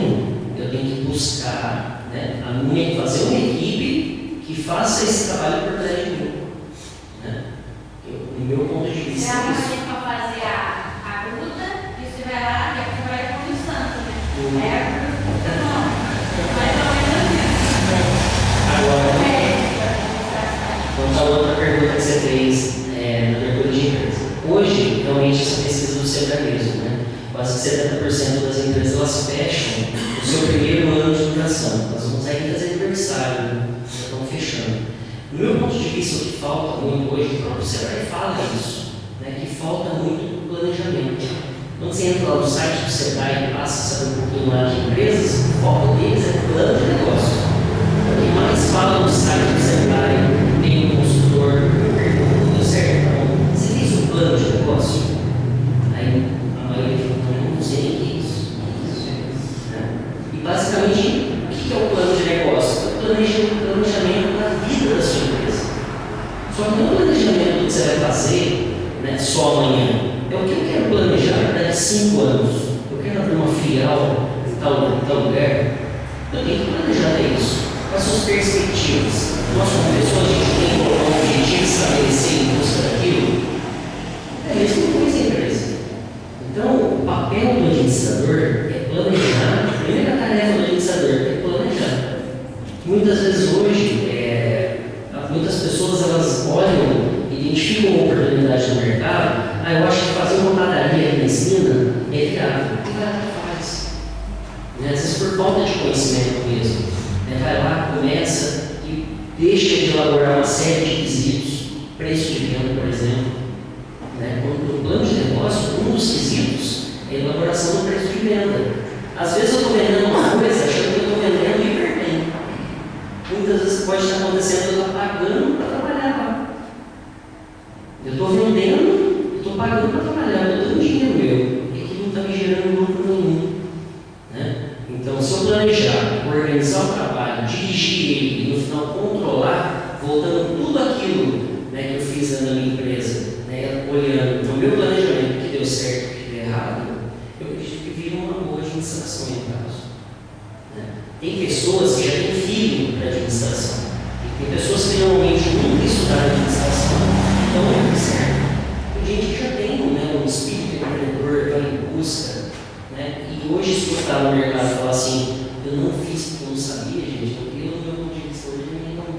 eu tenho que buscar, né, fazer uma equipe que faça esse trabalho por trás de mim. Né? No meu ponto de vista, é isso. Agora, quanto a outra pergunta que você fez na abertura de empresa. Hoje, realmente, essa pesquisa do Sebrae mesmo, né? Quase que 70% das empresas elas fecham o seu primeiro ano de duração. Elas não conseguem fazer aniversário, né? Já estão fechando. No meu ponto de vista, o que falta muito hoje, o próprio Sebrae fala isso, né? Que falta muito planejamento. Quando você entra lá no site do Sebrae e passa a saber um pouquinho lá de empresas, o foco deles é plano de negócio. O que mais fala no site do Sebrae, tem um consultor, pergunta, deu certo, então, você fez um plano de negócio? Aí a maioria fala, não sei nem o que é isso. Né? E basicamente, o que é o plano de negócio? É o planejamento da vida da sua empresa. Só que não é o planejamento do que você vai fazer, né, só amanhã. É o que eu quero planejar daqui a 5 anos. Eu quero abrir uma filial em tal lugar. Eu tenho que planejar até isso. Quais são as perspectivas? Nós, como pessoas, a gente tem que colocar um objetivo estabelecer em busca daquilo. É a mesma coisa em empresa. Então, o papel do administrador é planejar. A primeira tarefa do administrador é planejar. Muitas vezes hoje, muitas pessoas elas olham, identificam uma oportunidade no mercado. Eu acho que fazer uma padaria aqui na esquina é viável. O que ela faz? Né? Às vezes por falta de conhecimento mesmo. Né? Vai lá, começa e deixa de elaborar uma série de quesitos, preço de venda, por exemplo. Né? No plano de negócio, um dos quesitos é a elaboração do preço de venda. Às vezes eu estou vendendo uma coisa achando que eu estou vendendo hiper bem. Muitas vezes pode estar acontecendo que eu estou pagando para trabalhar lá. Eu estou vendendo. Estou pagando para trabalhar, estou dando dinheiro meu, e aquilo não está me gerando lucro nenhum. Né? Então, se eu planejar, organizar o trabalho, dirigir ele e no final controlar, voltando tudo aquilo, né, que eu fiz na minha empresa, né, olhando para o meu planejamento, o que deu certo, o que deu errado, eu acredito que vira uma boa administração em caso. Né? Tem pessoas que já têm filho para administração, e tem pessoas que normalmente nunca estudaram administração, então não é certo. Gente que já tem, né, um espírito empreendedor, vai em busca, né, e hoje escutar no mercado e falar assim, eu não fiz porque eu não sabia, gente, porque eu no meu ponto de vista hoje eu estou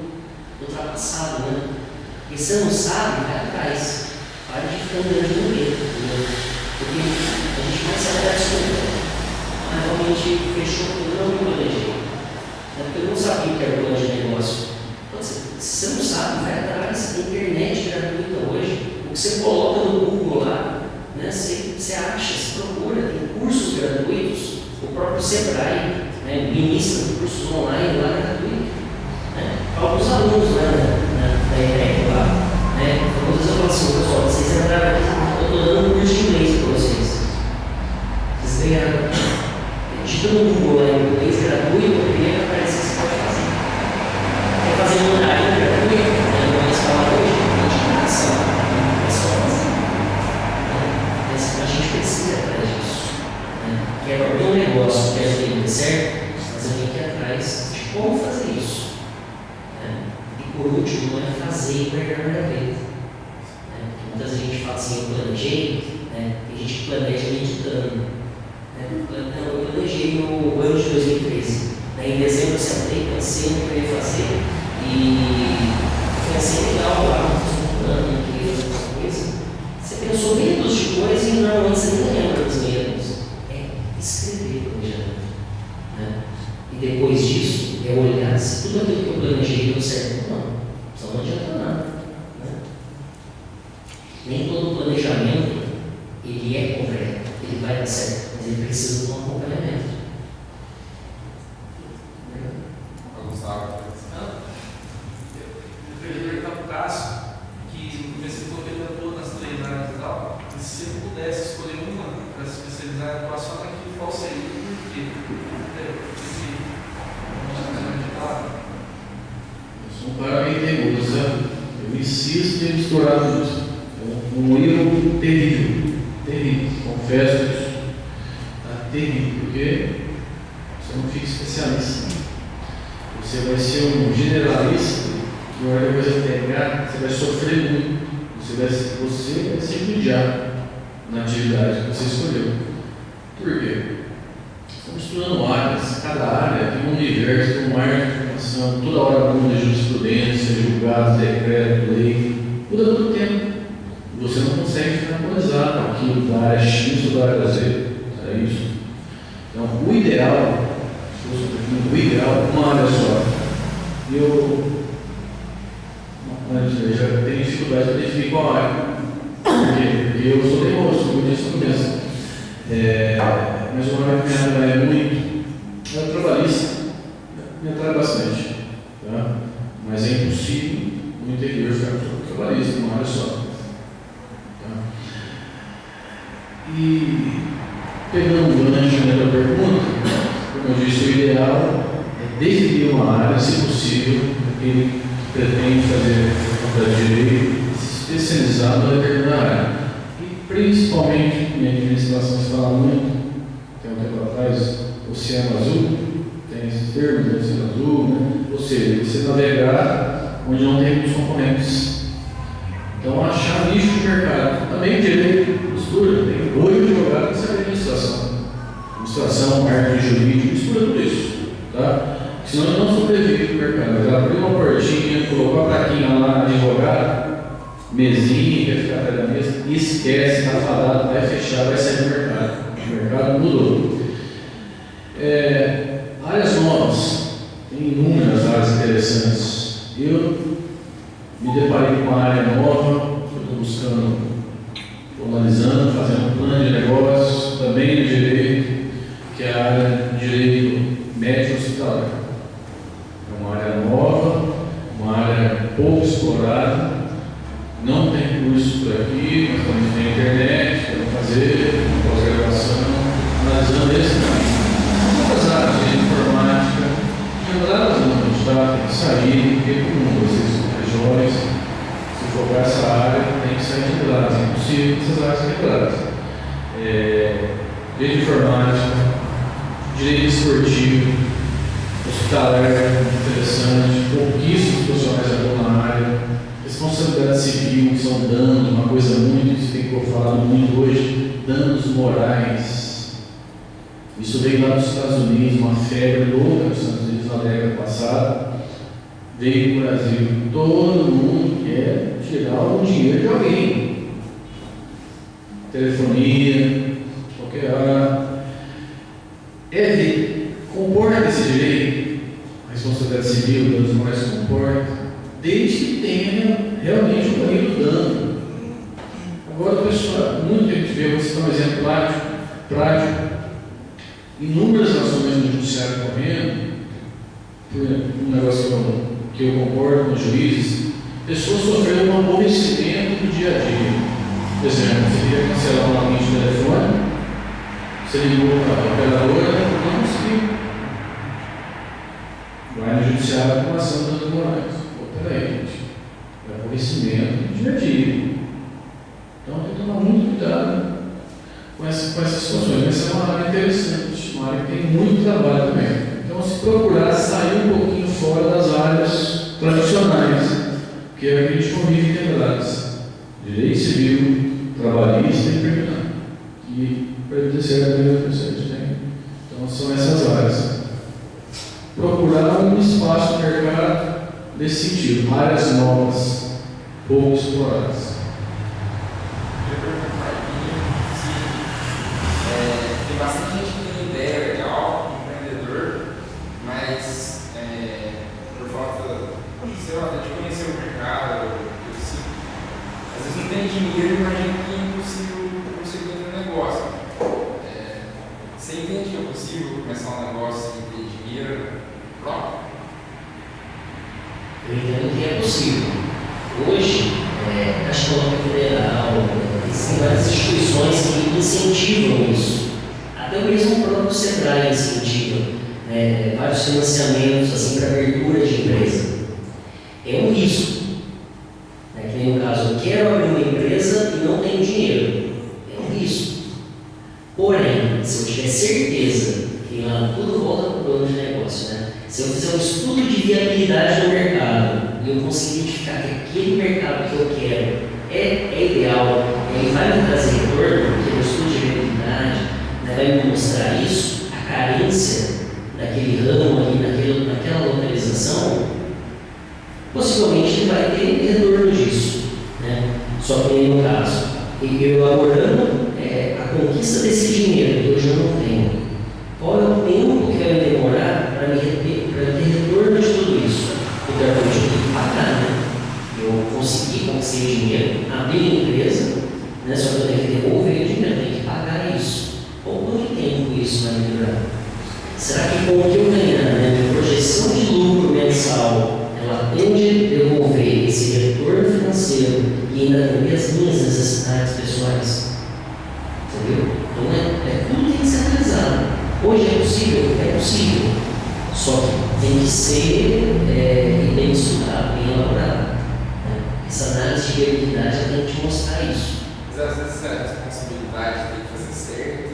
ultrapassado, né? E você não sabe, vai atrás, para de ficar andando no medo, entendeu? Porque a gente vai saber da desculpa. Realmente fechou tudo, eu não me planejei. Porque eu não sabia o que era o plano de negócio. Se você não sabe, vai atrás, tem internet gratuita hoje. O que você coloca no Google lá, né, você acha, você procura, tem cursos gratuitos, o próprio Sebrae, né, ministra cursos online lá gratuito. Né? Alguns alunos da ETEC lá, né, muitas vezes eu falo assim, pessoal, vocês entraram aqui, eu estou dando um curso de inglês para vocês. Vocês digita no Google lá em inglês gratuito, a primeira aparece que você pode fazer. Quer fazer um horário gratuito, não é falar hoje, de indicação, é só fazer. Mas a gente precisa atrás disso. Quer abrir um negócio, quer ter ele certo, mas eu tenho que ir atrás de como fazer isso. E por último, não é fazer e perder a vez. Muitas vezes a gente fala assim, eu planejei, tem gente que planeja meditando. Eu planejei no ano de 2013. Em dezembro eu sentei, pensei no que eu ia fazer e pensei legal lá, fiz um plano, queria fazer alguma coisa. Você pensou meia dúzia de coisas e normalmente você nem lembra dos medos. É escrever planejamento. E depois disso, é olhar se tudo aquilo que eu planejei deu certo ou não. Só não adianta nada. Nem todo planejamento ele é correto, ele vai dar certo, mas ele precisa de um acompanhamento. Eu queria perguntar para o Cássio, que no começo ele falou que ele atuou nas 3 áreas e tal, mas se ele pudesse escolher uma para se especializar em atuação naquilo, qual seria? Por quê? Eu sou um cara bem teimoso, sabe? Eu insisto em misturar tudo isso. Um erro terrível, terrível, confesso isso. Terrível, porque você não fica especialista. Você vai ser um generalista que na hora que você pegar, você vai sofrer muito. Você vai se judiar na atividade que você escolheu. Por quê? Estamos estudando áreas, cada área tem um universo, tem um mar de informação, toda hora muda jurisprudência, julgado, decreto, lei, muda todo o tempo. Você não consegue ficar atualizado aquilo da área X ou da área Z. É isso. Então, o ideal, uma área só. Eu já tenho dificuldade de definir qual área. Por quê? Porque eu sou teimoso, como eu disse no começo. Mas uma área que me atrai muito é o trabalhista. Me atrai bastante. Tá? Mas é impossível no interior ficar com trabalhista, uma área só. E pegando um gancho na pergunta, como eu disse, o ideal é definir uma área, se possível, aquele que pretende fazer faculdade de direito, se especializar numa determinada área. E principalmente, em administração se fala muito, tem um tempo atrás, Oceano Azul, tem esses termos, Oceano Azul, né? Ou seja, você navegar onde não tem muitos concorrentes. Então, achar nicho de mercado. Também direito, mistura, tem 8 advogados que sabem administração, arte jurídica, mistura tudo isso. Tá? Senão ele não sobrevive no mercado. Mas abrir uma portinha, colocar a plaquinha lá, advogado, mesinha, quer ficar atrás da mesa, esquece, está fadado, vai fechar, vai sair do mercado. O mercado mudou. Áreas novas, tem inúmeras áreas interessantes. Eu me deparei com uma área nova, estou buscando, estou analisando, fazendo um plano de negócios, também no direito, que é a área de direito médico hospitalar. É uma área nova, uma área pouco explorada, não tem curso por aqui, mas também tem internet, para fazer pós-graduação, analisando esse caminho. Outras áreas de informática, lembradas não, tá? Tem que sair, porque como vocês jovens, se for para essa área, tem que sair de quebradas, é impossível essas áreas quebradas. Direito de informática, direito esportivo, hospitalar, interessante, pouquíssimos profissionais atuam na área, responsabilidade civil, que são danos, uma coisa muito, isso tem que eu falar muito hoje, danos morais. Isso veio lá dos Estados Unidos, uma febre louca nos Estados Unidos na década passada. Veio para o Brasil, todo mundo quer tirar o dinheiro de alguém. Telefonia, qualquer área. Comporta esse direito, a responsabilidade civil, danos morais comporta, desde que tenha realmente um banheiro do dano. Agora, pessoal, muito que a gente vê, vou citar um exemplo prático. Inúmeras ações no judiciário correndo, por um negócio que eu concordo com os juízes, pessoas sofreram um aborrecimento do dia a dia. Por exemplo, você queria cancelar uma linha de telefone, Você ligou para a operadora, não conseguiu. Vai no judiciário com ação de danos morais. Pô, peraí, gente. É aborrecimento de dia a dia. Então tem que tomar muito cuidado com essas situações. Essa é uma área interessante, uma área que tem muito trabalho também. Então, se procurar sair um pouquinho fora das áreas tradicionais, que é a que a gente convive em quebradas: direito civil, trabalhista e criminal. E previdenciário também tem. Então, são essas áreas. Procurar um espaço no mercado nesse sentido, áreas novas, pouco exploradas. Tem bastante gente que tem ideia legal, empreendedor, mas por falta, sei lá, de conhecer o mercado, às vezes não tem dinheiro e imagina que é impossível conseguir um negócio. Você entende que é possível começar um negócio sem ter dinheiro próprio? Eu entendo que é possível. Hoje, a Caixa Econômica Federal, existem várias instituições que incentivam isso. Até mesmo o próprio Sebrae incentiva vários financiamentos assim, para abertura de empresa. É um risco. Que nem no caso, eu quero abrir uma empresa e não tenho dinheiro. É um risco. Porém, se eu tiver certeza que lá tudo volta para o plano de negócio, se eu fizer um estudo de viabilidade no mercado e eu conseguir identificar que aquele mercado que eu quero é ideal, ele vai me trazer retorno, porque o estudo de viabilidade vai me mostrar isso, a carência daquele ramo ali, naquela localização, possivelmente ele vai ter retorno disso. Só que no caso, eu elaborando a conquista desse dinheiro que hoje eu não tenho, qual é o tempo que vai demorar para ter retorno de tudo isso? Então eu tenho que pagar, eu consegui conquistar dinheiro, abrir a empresa, só que eu tenho que devolver o dinheiro, eu tenho que pagar isso. Ou quanto tempo isso vai me durar? Será que com o que eu ganhar, minha projeção de lucro mensal, ela tende a devolver esse retorno financeiro e ainda atender as minhas necessidades pessoais? Entendeu? Então tudo tem que ser analisado. Hoje é possível? É possível. Só que tem que ser bem estudado, bem elaborado. Essa análise de viabilidade tem que te mostrar isso. Mas às vezes a responsabilidade tem que fazer certo,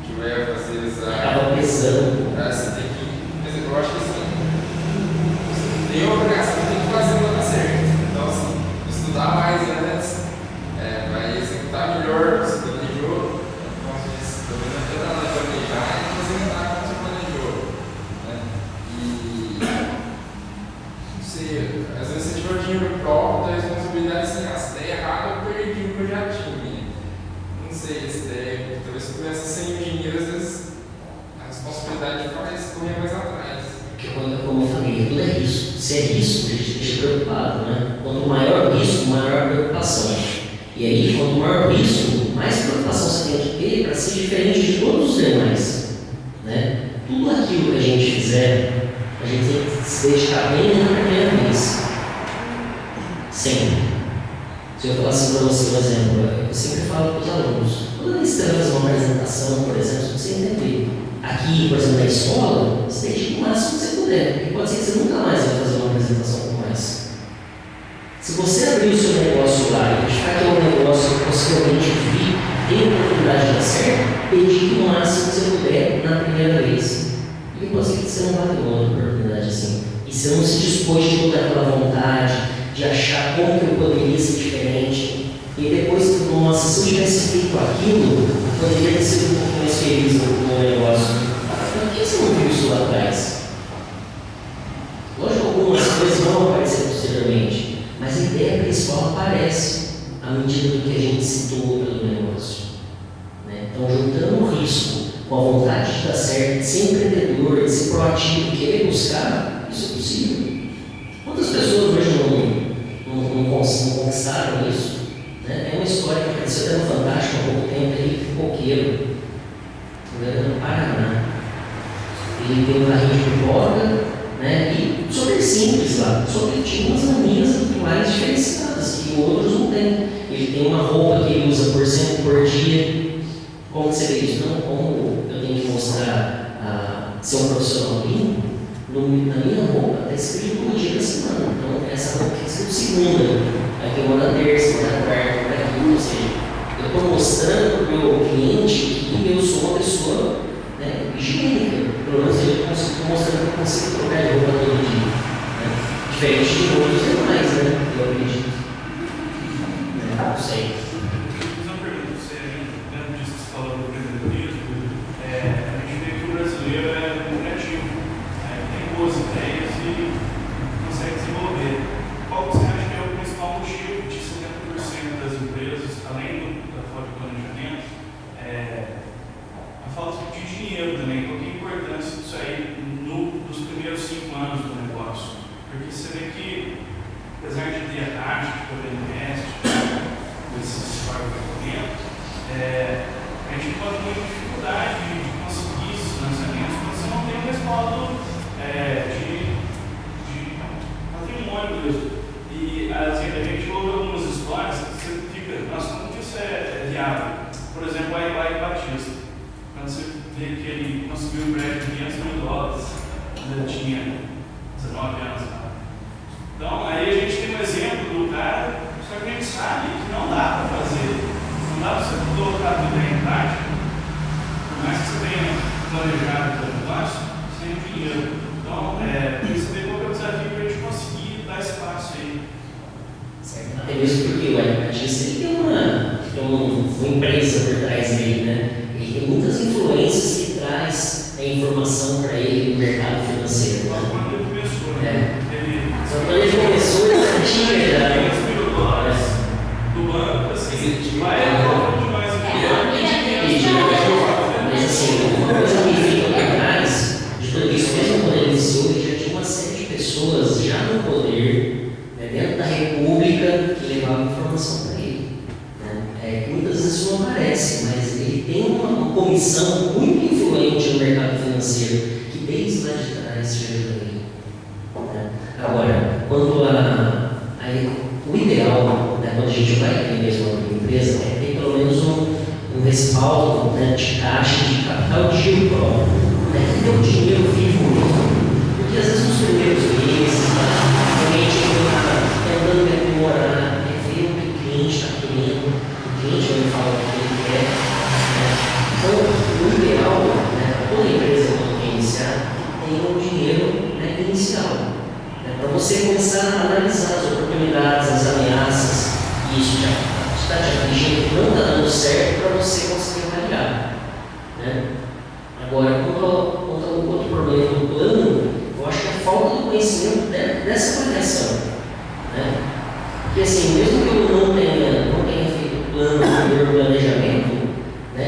que vai fazer usar. Acaba pesando. Você tem que. Mas eu acho que assim, você tem a obrigação, tem que fazer para dar certo. Então, assim, estudar mais antes, vai executar melhor, você planejou. Como você disse, também não adianta nada planejar e não executar como você planejou. E não sei, às vezes você tiver o dinheiro próprio, da responsabilidade assim, se der errado, eu perdi o que eu já tinha. Não sei, se der, talvez você comece sem o dinheiro, às vezes a responsabilidade faz correr mais atrás. Porque como eu falei, tudo é risco. Se é risco, a gente deixa preocupado, Quanto maior o risco, maior a preocupação. E aí, quanto maior o risco, mais preocupação você tem que ter para ser diferente de todos os demais. Tudo aquilo que a gente fizer, a gente tem que se dedicar bem na primeira vez. Sempre. Se eu falar assim para você, por exemplo, eu sempre falo para os alunos, toda vez que você vai fazer uma apresentação, por exemplo, você entender. Aqui, por exemplo, na escola, você dedica o máximo que você puder, porque pode ser que você nunca mais vai fazer uma apresentação como essa. Se você abrir o seu negócio lá e deixar que é um negócio que possivelmente tem a oportunidade de dar certo, dedique o máximo que você puder na primeira vez. E pode ser que você não vá ter uma outra oportunidade assim. E você não se dispôs de toda aquela vontade, de achar como que eu poderia ser diferente. E depois que, nossa, se eu tivesse feito aquilo, eu poderia ter sido um pouco mais feliz no negócio. Por que você não viu isso lá atrás? Lógico que algumas coisas vão aparecer posteriormente, mas a ideia principal aparece à medida do que a gente se doa pelo negócio. Então, juntando o risco com a vontade de dar certo, de ser empreendedor, de ser proativo, de querer buscar, isso é possível. Quantas pessoas hoje não conquistaram isso? É uma história que aconteceu até no Fantástico há pouco tempo, aí, coqueiro, no Paraná. Ele tem um carrinho de pipoca, e super simples lá, só que ele tinha umas manias mais diferenciadas que outros não têm. Ele tem uma roupa que ele usa por dia, Como você vê isso? Não, como eu tenho que mostrar ser um profissional limpo, na minha roupa está escrito o dia da semana. Então, essa roupa está escrito segunda, aí tem uma na terça, uma na quarta, uma na quinta. Ou seja, eu estou mostrando para o meu cliente que eu sou uma pessoa, né, higiênica. Pelo menos eu estou mostrando que eu consigo trocar de roupa todo dia. Né? Diferente de outros demais, né? Eu acredito. Não sei. Eu fiz uma pergunta para você, dentro disso que você falou do empreendedorismo, a gente vê que o brasileiro é muito criativo, tem boas ideias e consegue desenvolver. Qual você acha que é o principal motivo de 70% das empresas, além da falta de planejamento, a falta de dinheiro também? Qual que é a importância disso aí nos primeiros 5 anos do negócio? Porque você vê que, apesar de ter a taxa de poder investir, desses pagamentos, a gente encontra muita dificuldade de conseguir esses financiamentos quando você não tem um respaldo de patrimônio mesmo. E assim, a gente ouve algumas histórias que você fica, nossa, como que isso é viável? Por exemplo, a Ibai Batista, quando você vê que ele conseguiu um empréstimo de $500 mil, quando ele tinha 19 anos. Então, aí a gente tem um exemplo do cara, só que a gente sabe que não dá para fazer, não dá para você colocar tudo em prática, por mais que você tenha planejado o seu negócio, sem dinheiro. Então, tem que saber qual é o desafio para a gente conseguir dar espaço aí. Certo. Até mesmo porque o Ed Batista ele tem uma empresa por trás dele, né? Ele tem muitas influências que traz a informação para ele no mercado financeiro. Né? Quando ele começou, né? Só quando ele começou, ele já tinha já. $500 mil do banco, assim, vai demais aqui. Mas assim, uma coisa que fica por trás de tudo isso, mesmo quando ele iniciou, ele já tinha uma série de pessoas já no poder, né, dentro da República, que levavam informação para ele. Né? Muitas vezes isso não aparece, mas ele tem uma comissão muito influente no mercado financeiro, que desde lá de trás te ajuda ele. Né? Agora, quanto o ideal, né, quando a gente vai ter mesmo uma empresa, é ter pelo menos um respaldo, né, de caixa, de capital de giro próprio, né, que dê um dinheiro vivo mesmo. Porque às vezes nos primeiros meses, realmente está tentando demorar, ver o que o cliente está querendo, o cliente vai falar o que ele quer. Né? Então, o ideal, né, toda empresa quando quer iniciar, tem um dinheiro, né, inicial. Para você começar a analisar as oportunidades, as ameaças, e isso já está te afligindo, não está dando certo para você conseguir avaliar. Né? Agora, quanto ao outro problema do plano, eu acho que é a falta do conhecimento dessa avaliação. Né? Porque assim, mesmo que eu não tenha feito plano, primeiro planejamento, né,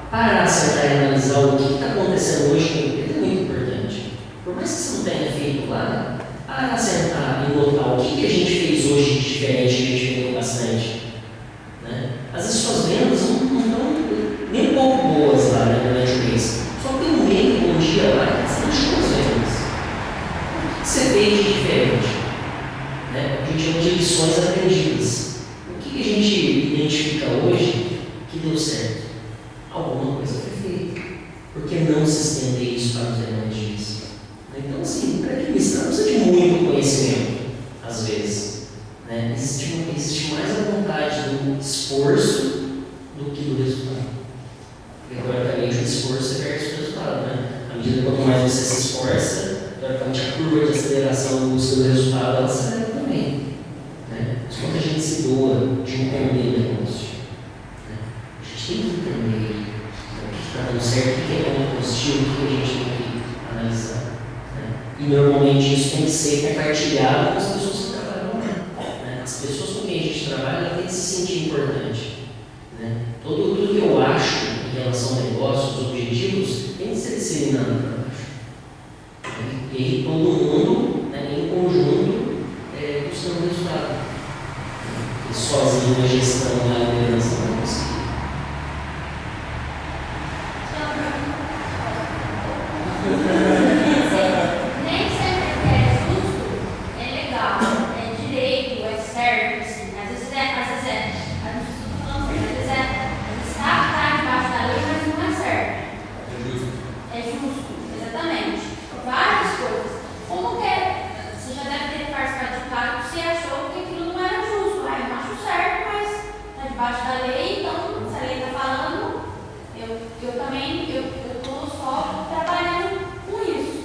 parar, sentar e analisar o que está acontecendo hoje com a empresa é muito importante. Por mais que você não tenha feito lá, para sentar e notar o que a gente fez hoje de diferente, que a gente vendeu bastante. Né? Às vezes suas vendas não estão nem um pouco boas lá, né, durante o mês. Só pelo meio, um dia lá, você deixou as vendas. O que você fez de diferente? Né? O que a gente chama de lições aprendidas. O que a gente identifica hoje que deu certo? Alguma coisa foi feita. Por que não se estender isso para os demais dias? Então, assim, para administrar não precisa de muito conhecimento, às vezes. Né? Existe mais a vontade do esforço do que do resultado. Porque, teoricamente, o esforço é versus o resultado. Né? À medida que quanto mais você se esforça, teoricamente, a curva de aceleração do seu resultado ela acelera também. Né? Mas quando a gente se doa de entender o negócio, né? A gente tem que entender o que está dando certo, o que é ponto positivo, o que a gente tem que analisar. E normalmente isso tem que ser compartilhado com as pessoas que trabalham lá. Né? As pessoas com quem a gente trabalha têm que se sentir importante. Né? Tudo que eu acho em relação ao negócio, os objetivos, tem que ser disseminado para baixo. Né? E aí todo mundo, né, em conjunto, buscando resultado. E sozinho a gestão da liderança não vai conseguir. Nem sempre é justo, é legal, é direito, é certo, assim. Às vezes está debaixo da lei, É justo, exatamente. Várias coisas. Como que é? Você já deve ter participado de caso que você achou que aquilo não era justo. Ah, eu não acho certo, mas está debaixo da lei, então se a lei está falando, eu também estou só trabalhando com isso.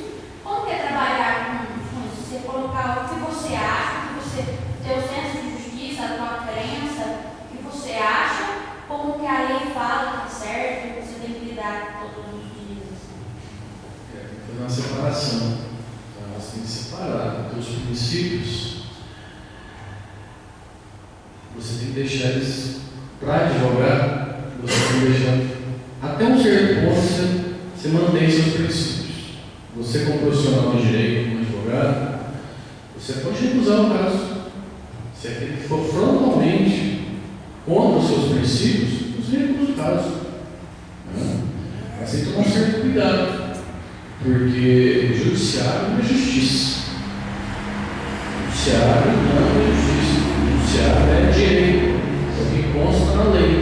Como que é trabalhar com isso? Você colocar o que você acha, o que você tem o senso de justiça, a tua crença, o que você acha, como que a lei fala que é certo, que você tem que lidar com todos os dias. Tem que fazer uma separação. Tá? Você tem que separar os teus princípios. Você tem que deixar eles para advogar, você tem que deixar até um certo ponto você mantém seus princípios. Você como profissional de direito, como advogado, você pode recusar o caso. Se aquele que for frontalmente contra os seus princípios, você recusa o caso. Mas tem que tomar um certo cuidado, porque o judiciário não é justiça. O judiciário não é justiça. O judiciário é direito, é o que consta na lei.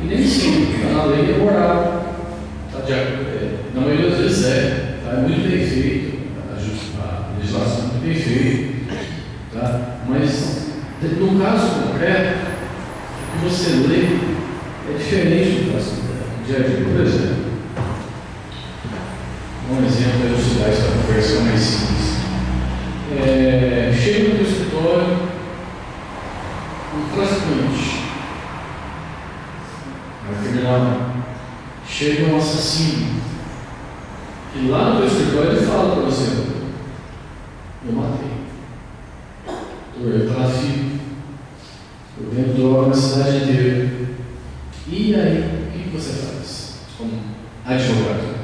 E nem sempre, está na lei é moral. Na maioria das vezes tá? É muito bem feito, a legislação é muito bem feita, tá? Mas no caso concreto, o que você lê é diferente do caso concreto. Dia a dia, por exemplo, um exemplo para ilustrar essa conversa mais simples. Chega no teu escritório um traficante, criminal, chega um assassino, e lá no teu escritório ele fala para você: eu matei, eu trafico, eu vendo droga na cidade inteira. E aí, o que você faz como advogado?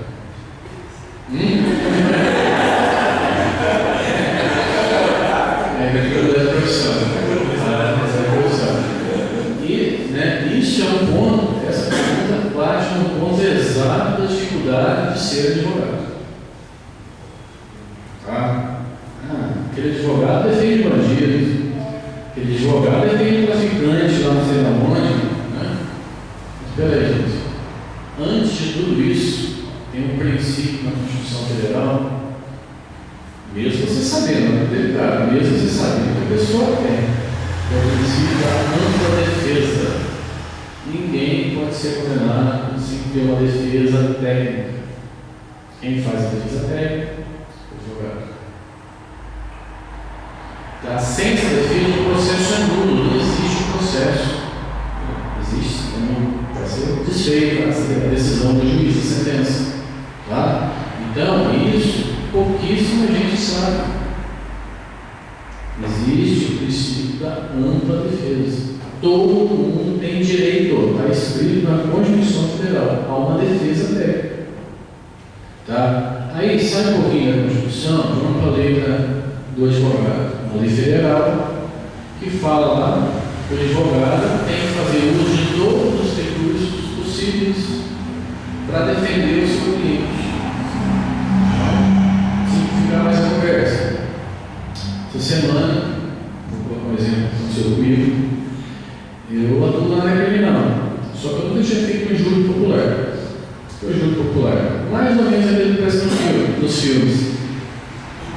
É profissão. E isso é um ponto, essa pergunta bate no ponto exato da dificuldade de ser advogado. Tá? Aquele advogado defende bandidos, aquele advogado defende traficante lá não sei da onde, né? Mas espera aí, gente. Antes de tudo isso, tem um princípio na Constituição Federal, mesmo você sabendo, mesmo você sabendo que a pessoa tem, que é o princípio da ampla defesa. Ninguém pode ser condenado sem ter uma defesa técnica. Quem faz a defesa técnica? O advogado. Tá? Sem essa defesa, o processo é nulo, não existe um processo. Existe, vai ser desfeito, vai ser a decisão do juiz, a sentença. Tá? Então, isso pouquíssima gente sabe. Existe o princípio da ampla defesa. Todo mundo tem direito, está escrito na Constituição Federal, a uma defesa técnica. Tá? Aí, sai um pouquinho da Constituição, vamos para a lei do advogado, uma lei federal, que fala lá que o advogado tem que fazer uso de todos os recursos possíveis para defender o seu cliente. Simplificar mais a conversa. Essa semana, vou colocar um exemplo que aconteceu comigo. Eu atuo na área criminal, só que eu nunca tinha feito um júri popular. O júri popular, mais ou menos aquele que parece nos filmes.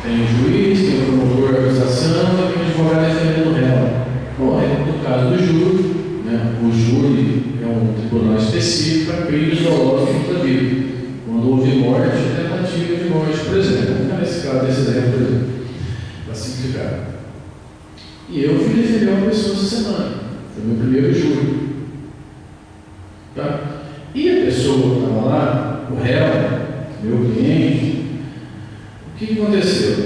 Tem o juiz, tem o promotor da acusação e tem o advogado defendendo o réu. Bom, no caso do júri, né, o júri é um tribunal específico para crimes dolosos contra a vida. Quando houve morte, tentativa de morte, por exemplo. Vamos ficar nesse caso, desse exemplo, por exemplo, para simplificar. E eu fui defender uma pessoa essa semana. Foi o meu primeiro júri. Tá? E a pessoa que estava lá, o réu, meu cliente, o que aconteceu?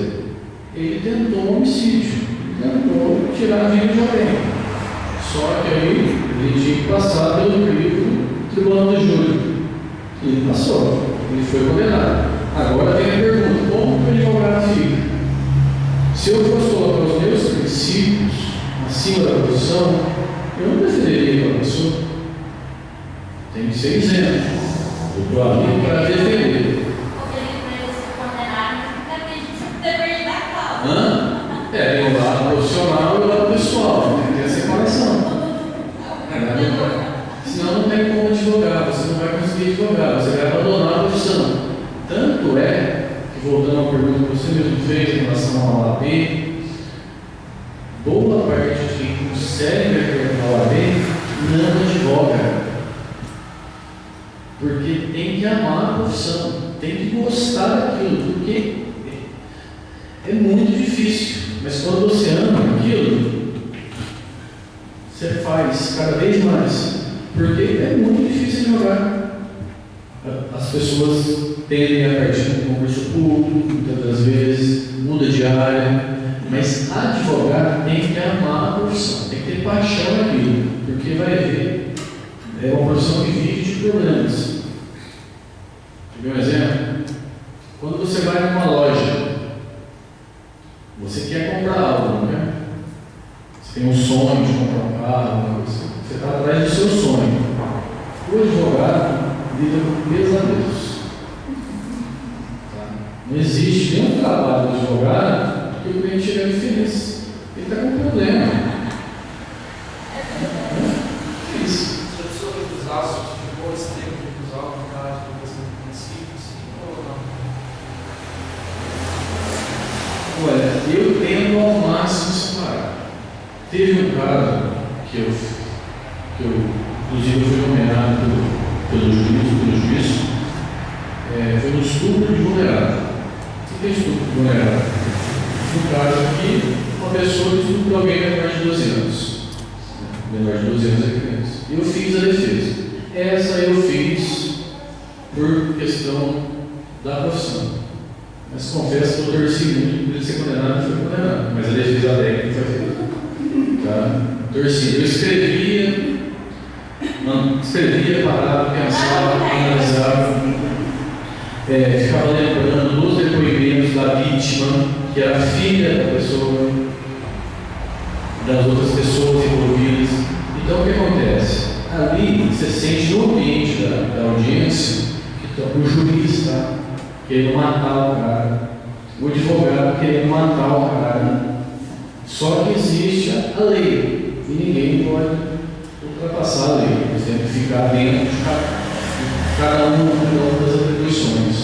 Ele tentou um homicídio, tentou tirar a vida de alguém. Só que aí ele tinha que passar pelo crivo do tribunal do júri. E ele passou, ele foi condenado. Agora vem a pergunta: como que o advogado fica? Se eu fosse colocar os meus princípios acima da profissão, eu não defenderia aquela pessoa. Tem que ser isento. Eu estou ali para defender. Tem o lado profissional e o lado pessoal. Tem que ter essa separação. Senão não tem como advogar. Você não vai conseguir advogar. Você vai abandonar a profissão. Tanto é que, voltando à pergunta que você mesmo fez em relação ao OAB, boa parte de quem consegue a OAB não advoga. Porque tem que amar a profissão, tem que gostar daquilo, porque é muito difícil. Mas quando você ama aquilo, você faz cada vez mais. Porque é muito difícil advogar. As pessoas tendem a partir do concurso público, muitas das vezes, muda de área, mas advogar tem que amar a profissão, tem que ter paixão naquilo, porque vai ver, é uma profissão que vive de problemas. Quer ver um exemplo? Quando você vai numa loja, você quer comprar algo, não é? Você tem um sonho de comprar um carro, você está atrás do seu sonho. O advogado lida com pesadelos. Tá? Não existe nenhum trabalho do advogado que o cliente chega e feliz. Ele está com um problema. É isso. Se a pessoa recusasse, ficou esse tempo de recusar o contrato de questão do princípio, sim ou não? Olha, eu tento ao máximo separar. Teve um caso que eu inclusive, fui nomeado pelo juiz, foi um estupro de vulnerável. O que é estupro de vulnerável? No caso aqui, uma pessoa que estuprou alguém menor de 12 anos. Menor de 12 anos é criança. Eu fiz a defesa. Essa eu fiz por questão da profissão. Mas confesso que eu torci muito por ele ser condenado, foi condenado. Mas a defesa técnica foi feita. Tá? Torci. Eu escrevia, parava, pensava, analisava, ficava lembrando dos depoimentos da vítima, que era filha da pessoa, das outras pessoas envolvidas. Então o que acontece? Ali você sente no ambiente da audiência que o juiz está querendo matar o cara, o advogado querendo matar o cara. Só que existe a lei e ninguém pode ultrapassar a lei. Você tem que ficar dentro de cada uma das atribuições.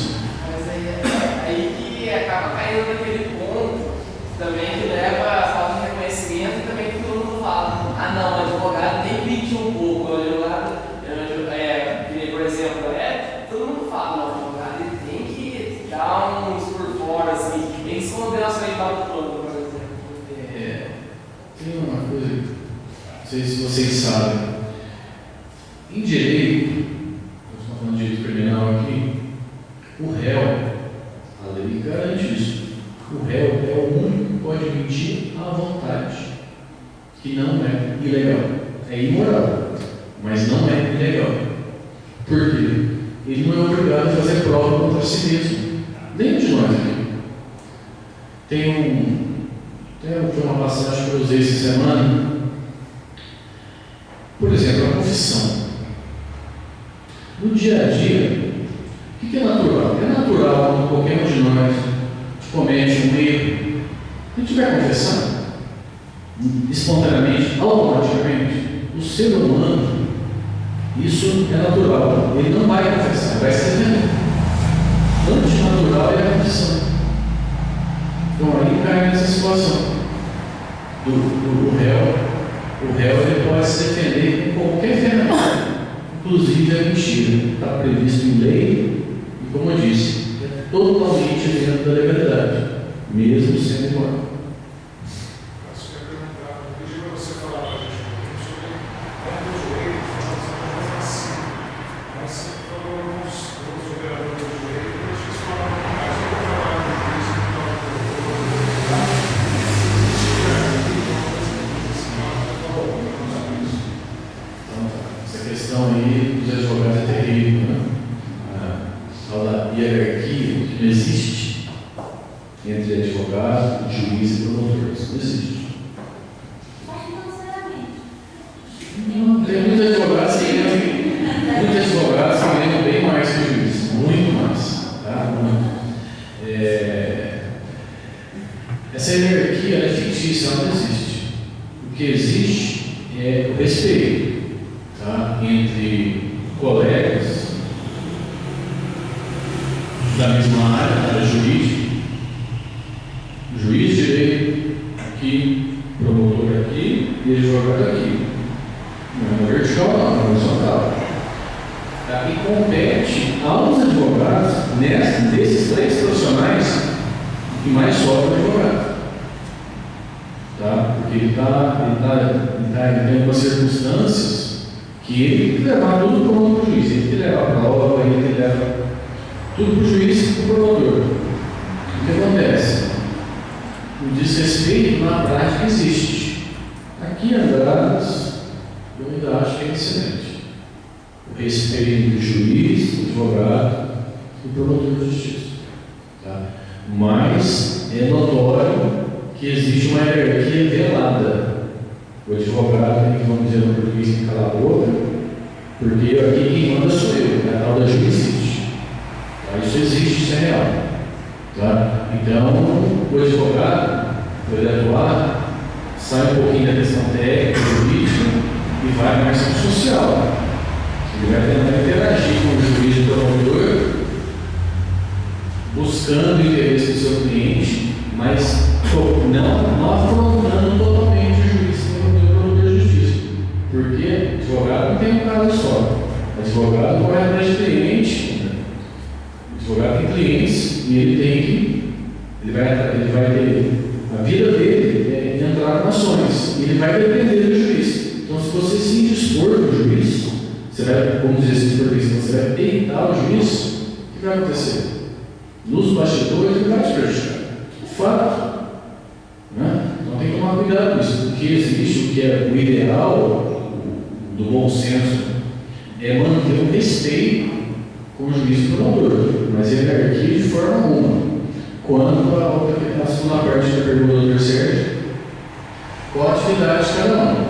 Mas aí que acaba caindo naquele ponto também que leva a falta de reconhecimento e também que todo mundo fala, não, o advogado tem que pedir um pouco, o advogado, por exemplo, todo mundo fala, não, o advogado ele tem que dar uns por fora, assim, tem que esconder a sua idade toda, por exemplo. Tem uma coisa, não sei se vocês sabem, em direito, nós estamos falando de direito criminal aqui, o réu, a lei garante isso, o réu é o único que pode mentir à vontade, que não é ilegal, é imoral, mas não é ilegal. Por quê? Ele não é obrigado a fazer prova contra si mesmo, nenhum de nós aqui. Foi uma passagem que eu usei essa semana. Por exemplo, a confissão. No dia a dia, o que é natural? É natural quando qualquer um de nós comete um erro, a gente vai confessar espontaneamente, automaticamente. O ser humano, isso é natural. Ele não vai confessar, vai se defender. Antinatural é a confissão. Então aí cai nessa situação do réu. O réu ele pode se defender com qualquer ferramenta, inclusive a mentira. Está previsto em lei e, como eu disse, é totalmente dentro da legalidade, mesmo sendo imoral. Acho que é perguntar, eu pedi para você falar para a gente um pouquinho sobre quando o joelho faz vacina. Mas você falou alguns operadores do joelho, eu acho que isso fala mais sobre o trabalho do juiz que está Essa questão aí dos advogados é terrível, né? A tal da hierarquia que não existe entre advogado, juiz e promotor. Isso não existe. Só financeiramente. Tem muitos advogados que ganham bem mais que o juiz, muito mais. Tá? Muito. Essa hierarquia é fictícia, ela não existe. O que existe é o respeito, tá? Entre colegas, da mesma área jurídica, juiz de direito aqui, promotor aqui e advogado aqui. Não é vertical, não, é horizontal. Tá? E compete aos advogados, desses 3 profissionais, que mais sofre o advogado. Tá? Porque ele está em algumas circunstâncias que ele tem que levar tudo para o juiz, ele tem que levar a prova, ele tem que levar tudo para o juiz e para o promotor. O que acontece? O desrespeito na prática existe. Aqui em Andradas, eu ainda acho que é excelente. O respeito do juiz, do advogado e do promotor de justiça. Tá? Mas é notório que existe uma hierarquia velada. O advogado tem que, vamos dizer no português, tem que calar a boca, porque aqui quem manda sou eu, né? A tal da jurisdite. Tá? Isso existe, isso é real. Tá? Então, o advogado, para ele atuar, sai um pouquinho da questão técnica, jurídica e vai mais para o social. Ele vai tentar interagir com o juiz e o promotor, buscando o interesse do seu cliente, mas não afrontando totalmente o juiz e o promotor de justiça. Porque o advogado não tem um caso só. O advogado corre atrás de cliente. O advogado tem clientes e ele vai ter a vida dele é entrar em ações. E ele vai depender do juiz. Então, se você se indispor do juiz, você vai, como dizer assim, você vai peitar o juiz, o que vai acontecer? Nos bastidores ele vai te prejudicar. Fato. Né? Então tem que tomar cuidado com isso. O que existe, o que é o ideal do bom senso, é manter o respeito com o juiz e o promotor, mas hierarquia de forma alguma. Quanto à segunda parte da pergunta do Dr. Sérgio, qual a atividade de cada um?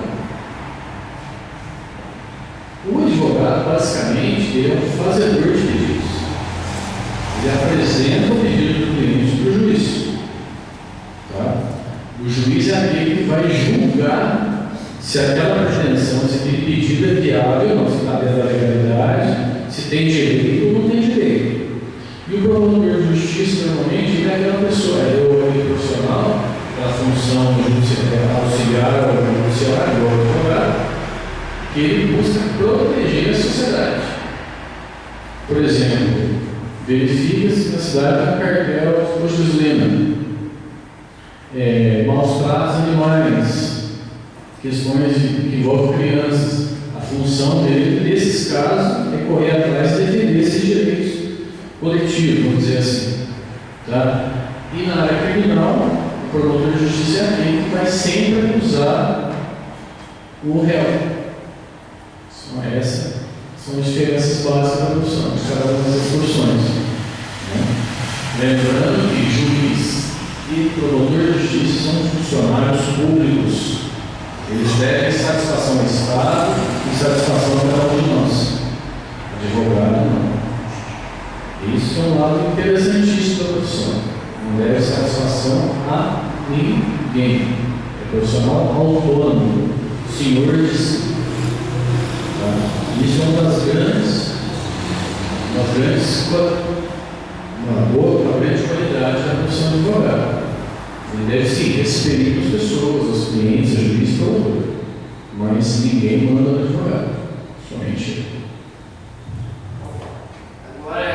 O advogado, basicamente, ele é um fazedor de pedidos. Ele apresenta o pedido do cliente para o juiz. Tá? O juiz é aquele que vai julgar se aquela pretensão, se aquele pedido é viável ou não, se está dentro da legalidade, se tem direito ou não tem direito. E o promotor de justiça, normalmente, ele é aquela pessoa, é o profissional, da função auxiliar ou judiciária, ou advogado, que ele busca proteger a sociedade. Por exemplo, verifica-se na cidade da cartel de Joslina, maus tratos animais, questões que envolvem crianças. A função dele, nesses casos, é correr atrás e defender esses direitos coletivos, vamos dizer assim. Tá? E na área criminal, o promotor de justiça é aquele que vai sempre acusar o réu. Essas são as diferenças básicas da profissão, de cada uma dessas profissões. Lembrando que juiz e promotor de justiça são funcionários públicos. Eles devem satisfação ao Estado e satisfação a cada um de nós. Advogado não. Isso é um lado interessantíssimo da profissão. Não deve satisfação a ninguém. É profissional autônomo, senhor de si. Isso é uma grande qualidade da profissão de advogado. Ele deve sim respeito às pessoas, aos clientes, aos juízes e promotor. Mas ninguém manda no advogado. Somente ele. Agora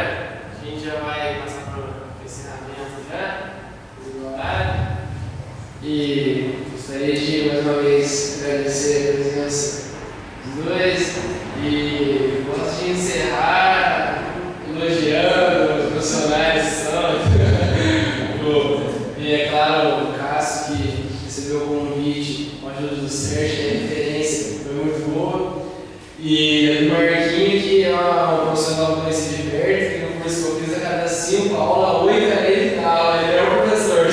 a gente já vai passar para o encerramento já, do horário. E gostaria de mais uma vez agradecer a presença dos dois. E gosto de encerrar elogiando os profissionais que são. E é claro, o Cássio, que recebeu o convite, com a ajuda do Sérgio, que a referência foi muito boa. E a do Marquinho, que é um profissional que eu conheci de perto, que no curso que eu fiz a cada 5 aulas, 8 era ele que dava, ele era o professor.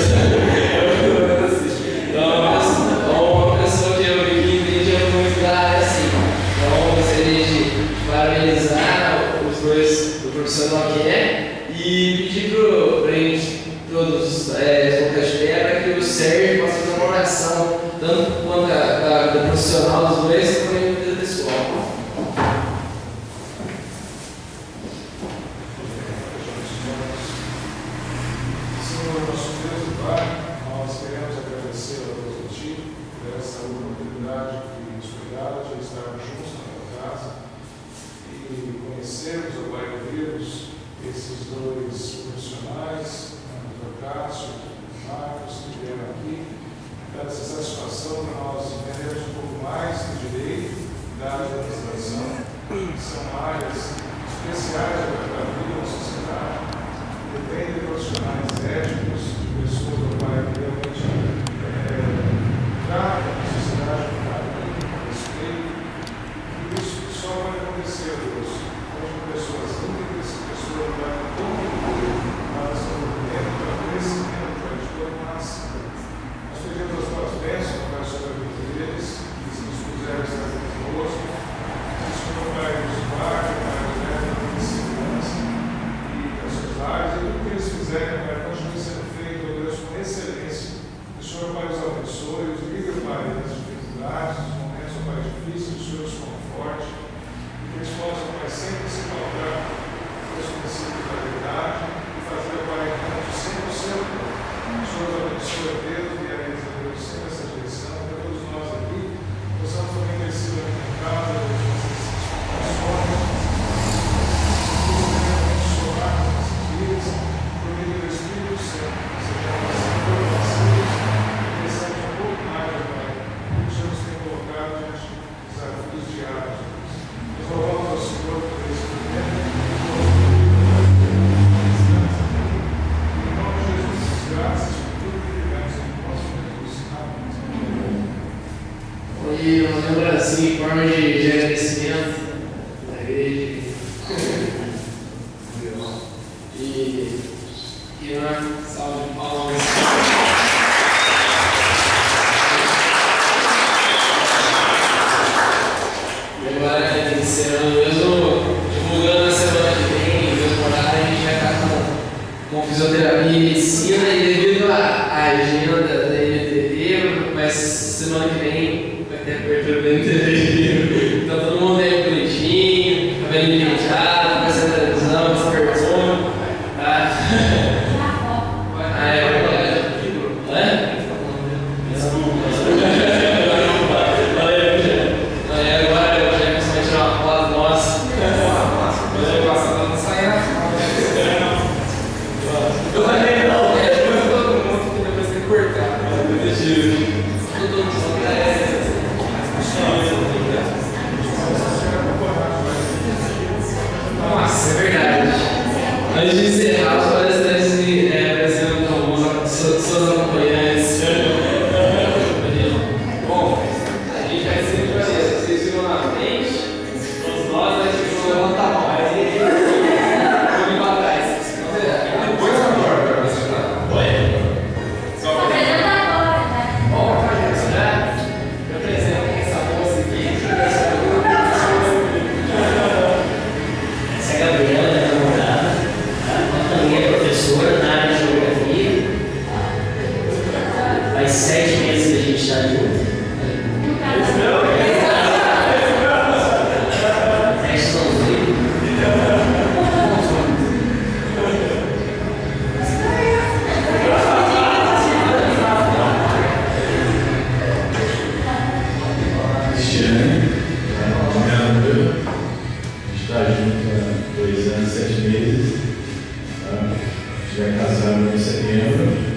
Então, uma pessoa que eu vi que entendia muito da área assim. Então, eu gostaria de parabenizar os dois, o profissional que é, e pedir para a gente todos colocar de pé para que o Sérgio possa fazer uma oração, tanto quanto a profissional dos dois, quanto a vida pessoal. dois profissionais, o Dr. Cássio e o Marcos, que vieram aqui, dar essa satisfação para nós entendermos um pouco mais do direito, da administração, que são áreas especiais da vida da sociedade, dependem de profissionais éticos, de pessoas do qual realmente tratam a sociedade com carinho, com respeito. E isso só vai acontecer, Deus, com pessoas íntegras, pessoas que vão contribuir para o desenvolvimento, para o crescimento, para a toda a nação. Nós pedimos as tuas bênçãos, Pai, sobre a vida deles, que se nos puseram estar conosco. Que o Senhor vai nos guarde, Pai, nos leve em segurança e as suas áreas, e tudo que eles fizerem, Pai, continue sendo feito, ó Deus, com excelência. Que o Senhor, Pai, os abençoe, os livre, Pai, das dificuldades, dos momentos, ó Pai, difíceis, o Senhor os conforte. E que eles possam, Pai, sempre se pautar pelos princípios da verdade e fazer, Pai, sempre o seu plano. O Senhor os abençoe, Deus, e a eles, ó Deus, sempre essa direção, para todos nós aqui, possamos também crescer aqui em casa, as nossas ações, abençoar as nossas vidas, por meio do Espírito Santo, que sejamos fortalecidos e cresçamos um pouco mais, ó Pai, que o Senhor nos tem colocado diante dos desafios diários. Nós louvamos ao Senhor por esse momento, em nome de Jesus, graças por tudo que tivemos em nome de Jesus. Amém. E uma lembrancinha em forma de agradecimento da igreja. E uma salva de palmas. E agora, iniciando mesmo, divulgando a semana que vem, mesmo horário, a gente vai estar com fisioterapia e medicina, e devido à agenda da MTV, mas semana que vem vai ter abertura da MTV. Então todo mundo aí bonitinho, cabelo penteado, vai ser televisão, vai ser perfume. Tá? Ah, é verdade. Hã? Agora eu já consegui tirar uma foto nossa. Eu falei, não, depois todo mundo que depois tem que cortar. Todo mundo Nossa, é verdade. Antes de encerrar, os palestrantes apresentam suas acompanhantes. Bom, a gente vai ser palestra. Vocês ficam na frente, todos nós, a gente vai levantar a mão. Aí, vamos ir para trás. Depois da porta, você está. Oi? Só para Apresenta agora, né? Bom, eu apresento essa moça aqui. Essa é a Gabriela, minha namorada. Ela também é professora na área de geografia. Faz 7 meses que a gente está junto. São os livros. Cristiane, treinador, a gente está junto há 2 anos e 7 meses, tá? A gente vai casar em setembro.